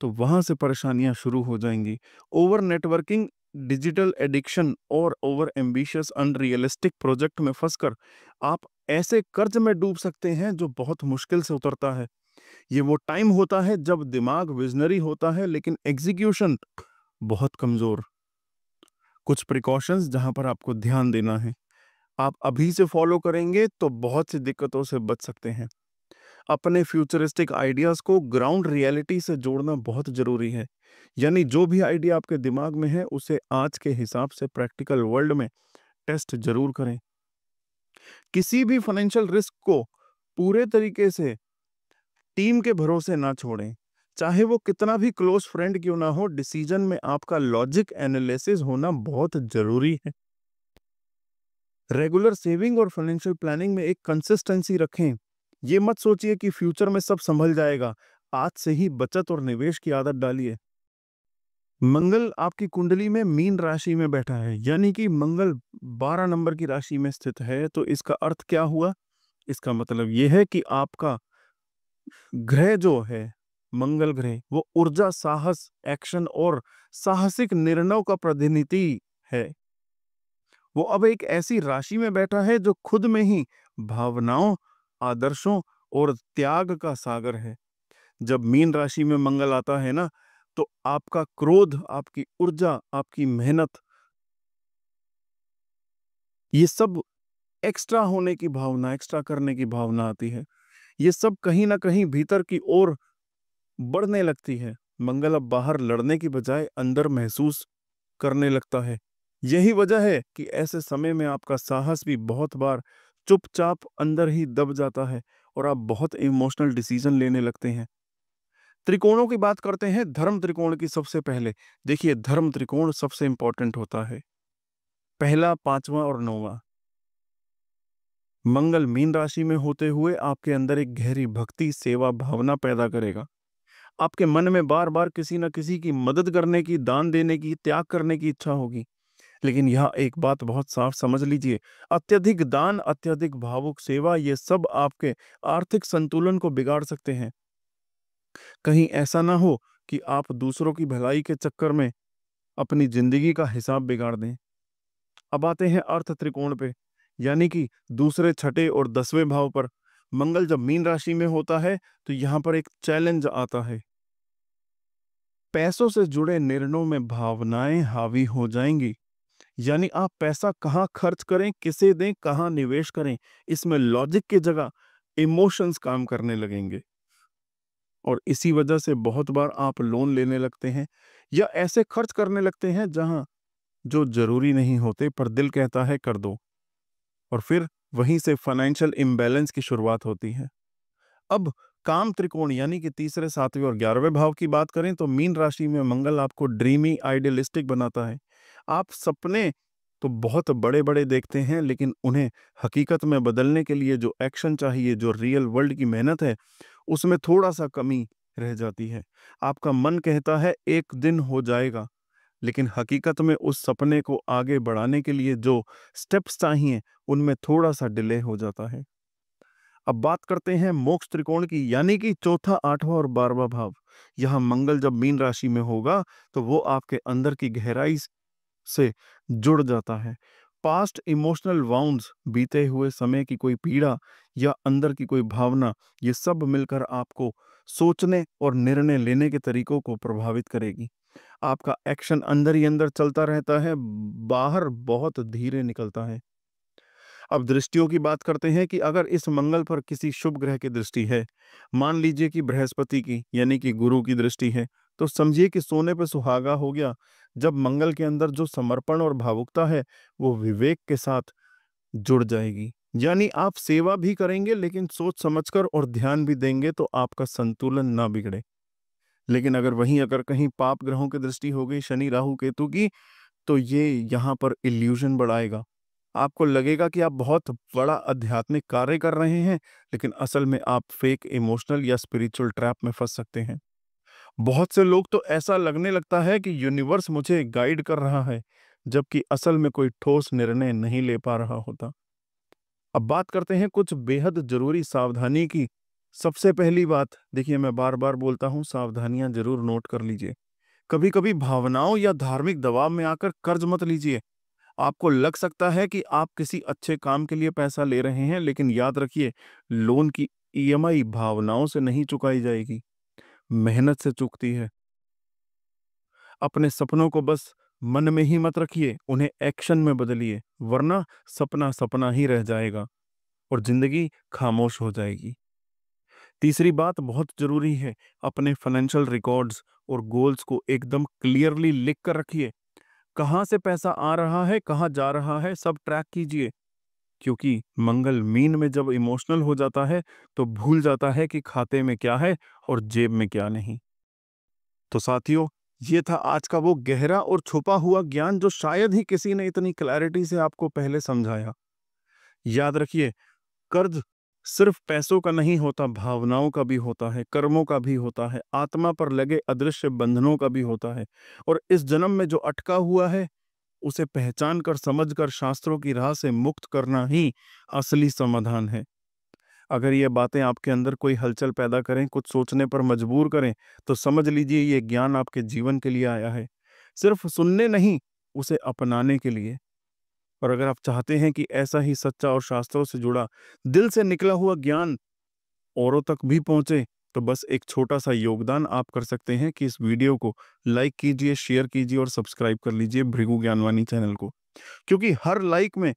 तो वहां से परेशानियां शुरू हो जाएंगी। ओवर नेटवर्किंग, डिजिटल एडिक्शन और ओवर एम्बिशियस अनरियलिस्टिक प्रोजेक्ट में फंसकर आप ऐसे कर्ज में डूब सकते हैं जो बहुत मुश्किल से उतरता है। ये वो टाइम होता है जब दिमाग विजनरी होता है लेकिन एग्जीक्यूशन बहुत कमजोर। कुछ प्रिकॉशंस जहां पर आपको ध्यान देना है, आप अभी से फॉलो करेंगे तो बहुत सी दिक्कतों से बच सकते हैं। अपने फ्यूचरिस्टिक आइडियाज को ग्राउंड रियलिटी से जोड़ना बहुत जरूरी है। यानी जो भी आइडिया आपके दिमाग में है उसे आज के हिसाब से प्रैक्टिकल वर्ल्ड में टेस्ट जरूर करें। किसी भी फाइनेंशियल रिस्क को पूरे तरीके से टीम के भरोसे ना छोड़ें, चाहे वो कितना भी क्लोज फ्रेंड क्यों ना हो। डिसीजन में आपका लॉजिक एनालिसिस होना बहुत जरूरी है। रेगुलर सेविंग और फाइनेंशियल प्लानिंग में एक कंसिस्टेंसी रखें। ये मत सोचिए कि फ्यूचर में सब संभल जाएगा। आज से ही बचत और निवेश की आदत डालिए। मंगल आपकी कुंडली में मीन राशि में बैठा है, यानी कि मंगल 12 नंबर की राशि में स्थित है। तो इसका अर्थ क्या हुआ? इसका मतलब यह है कि आपका ग्रह जो है, मंगल ग्रह, वो ऊर्जा, साहस, एक्शन और साहसिक निर्णयों का प्रतिनिधि है। वो अब एक ऐसी राशि में बैठा है जो खुद में ही भावनाओं, आदर्शों और त्याग का सागर है। जब मीन राशि में मंगल आता है ना, तो आपका क्रोध, आपकी ऊर्जा, आपकी मेहनत, ये सब एक्स्ट्रा होने की भावना, एक्स्ट्रा करने की भावना आती है। ये सब कहीं ना कहीं भीतर की ओर बढ़ने लगती है। मंगल अब बाहर लड़ने की बजाय अंदर महसूस करने लगता है। यही वजह है कि ऐसे समय में आपका साहस भी बहुत बार चुपचाप अंदर ही दब जाता है और आप बहुत इमोशनल डिसीजन लेने लगते हैं। त्रिकोणों की बात करते हैं, धर्म त्रिकोण की सबसे पहले। देखिए, धर्म त्रिकोण सबसे इंपॉर्टेंट होता है। पहला, पांचवा और नौवा। मंगल मीन राशि में होते हुए आपके अंदर एक गहरी भक्ति, सेवा भावना पैदा करेगा। आपके मन में बार बार किसी न किसी की मदद करने की, दान देने की, त्याग करने की इच्छा होगी। लेकिन यह एक बात बहुत साफ समझ लीजिए, अत्यधिक दान, अत्यधिक भावुक सेवा, ये सब आपके आर्थिक संतुलन को बिगाड़ सकते हैं। कहीं ऐसा ना हो कि आप दूसरों की भलाई के चक्कर में अपनी जिंदगी का हिसाब बिगाड़ दें। अब आते हैं अर्थ त्रिकोण पे, यानी कि दूसरे, छठे और 10वें भाव पर। मंगल जब मीन राशि में होता है तो यहाँ पर एक चैलेंज आता है। पैसों से जुड़े निर्णयों में भावनाएं हावी हो जाएंगी। यानी आप पैसा कहाँ खर्च करें, किसे दें, कहाँ निवेश करें, इसमें लॉजिक की जगह इमोशंस काम करने लगेंगे। और इसी वजह से बहुत बार आप लोन लेने लगते हैं या ऐसे खर्च करने लगते हैं जहां जो ज़रूरी नहीं होते पर दिल कहता है कर दो। और फिर वहीं से फाइनेंशियल इम्बैलेंस की शुरुआत होती है। अब काम त्रिकोण यानी कि तीसरे, सातवें और 11वें भाव की बात करें तो मीन राशि में मंगल आपको ड्रीमी, आइडियलिस्टिक बनाता है। आप सपने तो बहुत बड़े-बड़े देखते हैं, लेकिन उन्हें हकीकत में बदलने के लिए जो एक्शन चाहिए, जो रियल वर्ल्ड की मेहनत है, उसमें थोड़ा-सा कमी रह जाती है। आपका मन कहता है एक दिन हो जाएगा, लेकिन हकीकत में उस सपने को आगे बढ़ाने के लिए जो स्टेप्स चाहिए, उनमें थोड़ा-सा डिले हो जाता है। अब बात करते हैं मोक्ष त्रिकोण की, यानी कि चौथा, 8वां और 12वां भाव। यहाँ मंगल जब मीन राशि में होगा, तो वो आपके अंदर की गहराई से जुड़ जाता है। पास्ट इमोशनल वाउंड्स, बीते हुए समय की कोई पीड़ा या अंदर की कोई भावना, ये सब मिलकर आपको सोचने और निर्णय लेने के तरीकों को प्रभावित करेगी। आपका एक्शन अंदर ही अंदर चलता रहता है, बाहर बहुत धीरे निकलता है। अब दृष्टियों की बात करते हैं कि अगर इस मंगल पर किसी शुभ ग्रह की दृष्टि है, मान लीजिए कि बृहस्पति की यानी कि गुरु की दृष्टि है, तो समझिए कि सोने पे सुहागा हो गया। जब मंगल के अंदर जो समर्पण और भावुकता है, वो विवेक के साथ जुड़ जाएगी। यानी आप सेवा भी करेंगे, लेकिन सोच समझकर और ध्यान भी देंगे तो आपका संतुलन ना बिगड़े। लेकिन अगर कहीं पाप ग्रहों की दृष्टि हो गई, शनि, राहु, केतु की, तो ये यहाँ पर इल्यूजन बढ़ाएगा। आपको लगेगा कि आप बहुत बड़ा आध्यात्मिक कार्य कर रहे हैं, लेकिन असल में आप फेक इमोशनल या स्पिरिचुअल ट्रैप में फंस सकते हैं। बहुत से लोग तो ऐसा लगने लगता है कि यूनिवर्स मुझे गाइड कर रहा है, जबकि असल में कोई ठोस निर्णय नहीं ले पा रहा होता। अब बात करते हैं कुछ बेहद जरूरी सावधानी की। सबसे पहली बात, देखिए मैं बार-बार बोलता हूँ, सावधानियां जरूर नोट कर लीजिए। कभी-कभी भावनाओं या धार्मिक दबाव में आकर कर्ज मत लीजिए। आपको लग सकता है कि आप किसी अच्छे काम के लिए पैसा ले रहे हैं, लेकिन याद रखिए, लोन की ईएमआई भावनाओं से नहीं चुकाई जाएगी, मेहनत से चुकती है। अपने सपनों को बस मन में ही मत रखिए, उन्हें एक्शन में बदलिए, वरना सपना सपना ही रह जाएगा और जिंदगी खामोश हो जाएगी। तीसरी बात बहुत जरूरी है, अपने फाइनेंशियल रिकॉर्ड्स और गोल्स को एकदम क्लियरली लिख कर रखिए। कहाँ से पैसा आ रहा है, कहाँ जा रहा है, सब ट्रैक कीजिए। क्योंकि मंगल मीन में जब इमोशनल हो जाता है, तो भूल जाता है कि खाते में क्या है और जेब में क्या नहीं। तो साथियों, ये था आज का वो गहरा और छुपा हुआ ज्ञान जो शायद ही किसी ने इतनी क्लैरिटी से आपको पहले समझाया। याद रखिए, कर्ज सिर्फ पैसों का नहीं होता, भावनाओं का भी होता है, कर्मों का भी होता है, आत्मा पर लगे अदृश्य बंधनों का भी होता है। और इस जन्म में जो अटका हुआ है, उसे पहचान कर, समझ कर, शास्त्रों की राह से मुक्त करना ही असली समाधान है। अगर ये बातें आपके अंदर कोई हलचल पैदा करें, कुछ सोचने पर मजबूर करें, तो समझ लीजिए ये ज्ञान आपके जीवन के लिए आया है। सिर्फ सुनने नहीं, उसे अपनाने के लिए। और अगर आप चाहते हैं कि ऐसा ही सच्चा और शास्त्रों से जुड़ा, दिल से निकला हुआ ज्ञान औरों तक भी पहुंचे, तो बस एक छोटा-सा योगदान आप कर सकते हैं कि इस वीडियो को लाइक कीजिए, शेयर कीजिए और सब्सक्राइब कर लीजिए भृगु ज्ञानवाणी चैनल को। क्योंकि हर लाइक में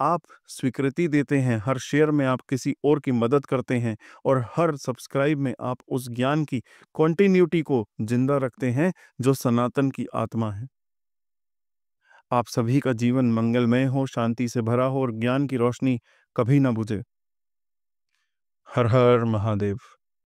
आप स्वीकृति देते हैं, हर शेयर में आप किसी और की मदद करते हैं और हर सब्सक्राइब में आप उस ज्ञान की कंटिन्यूटी को जिंदा रखते हैं, जो सनातन की आत्मा है। आप सभी का जीवन मंगलमय हो, शांति से भरा हो और ज्ञान की रोशनी कभी ना बुझे। हर हर महादेव।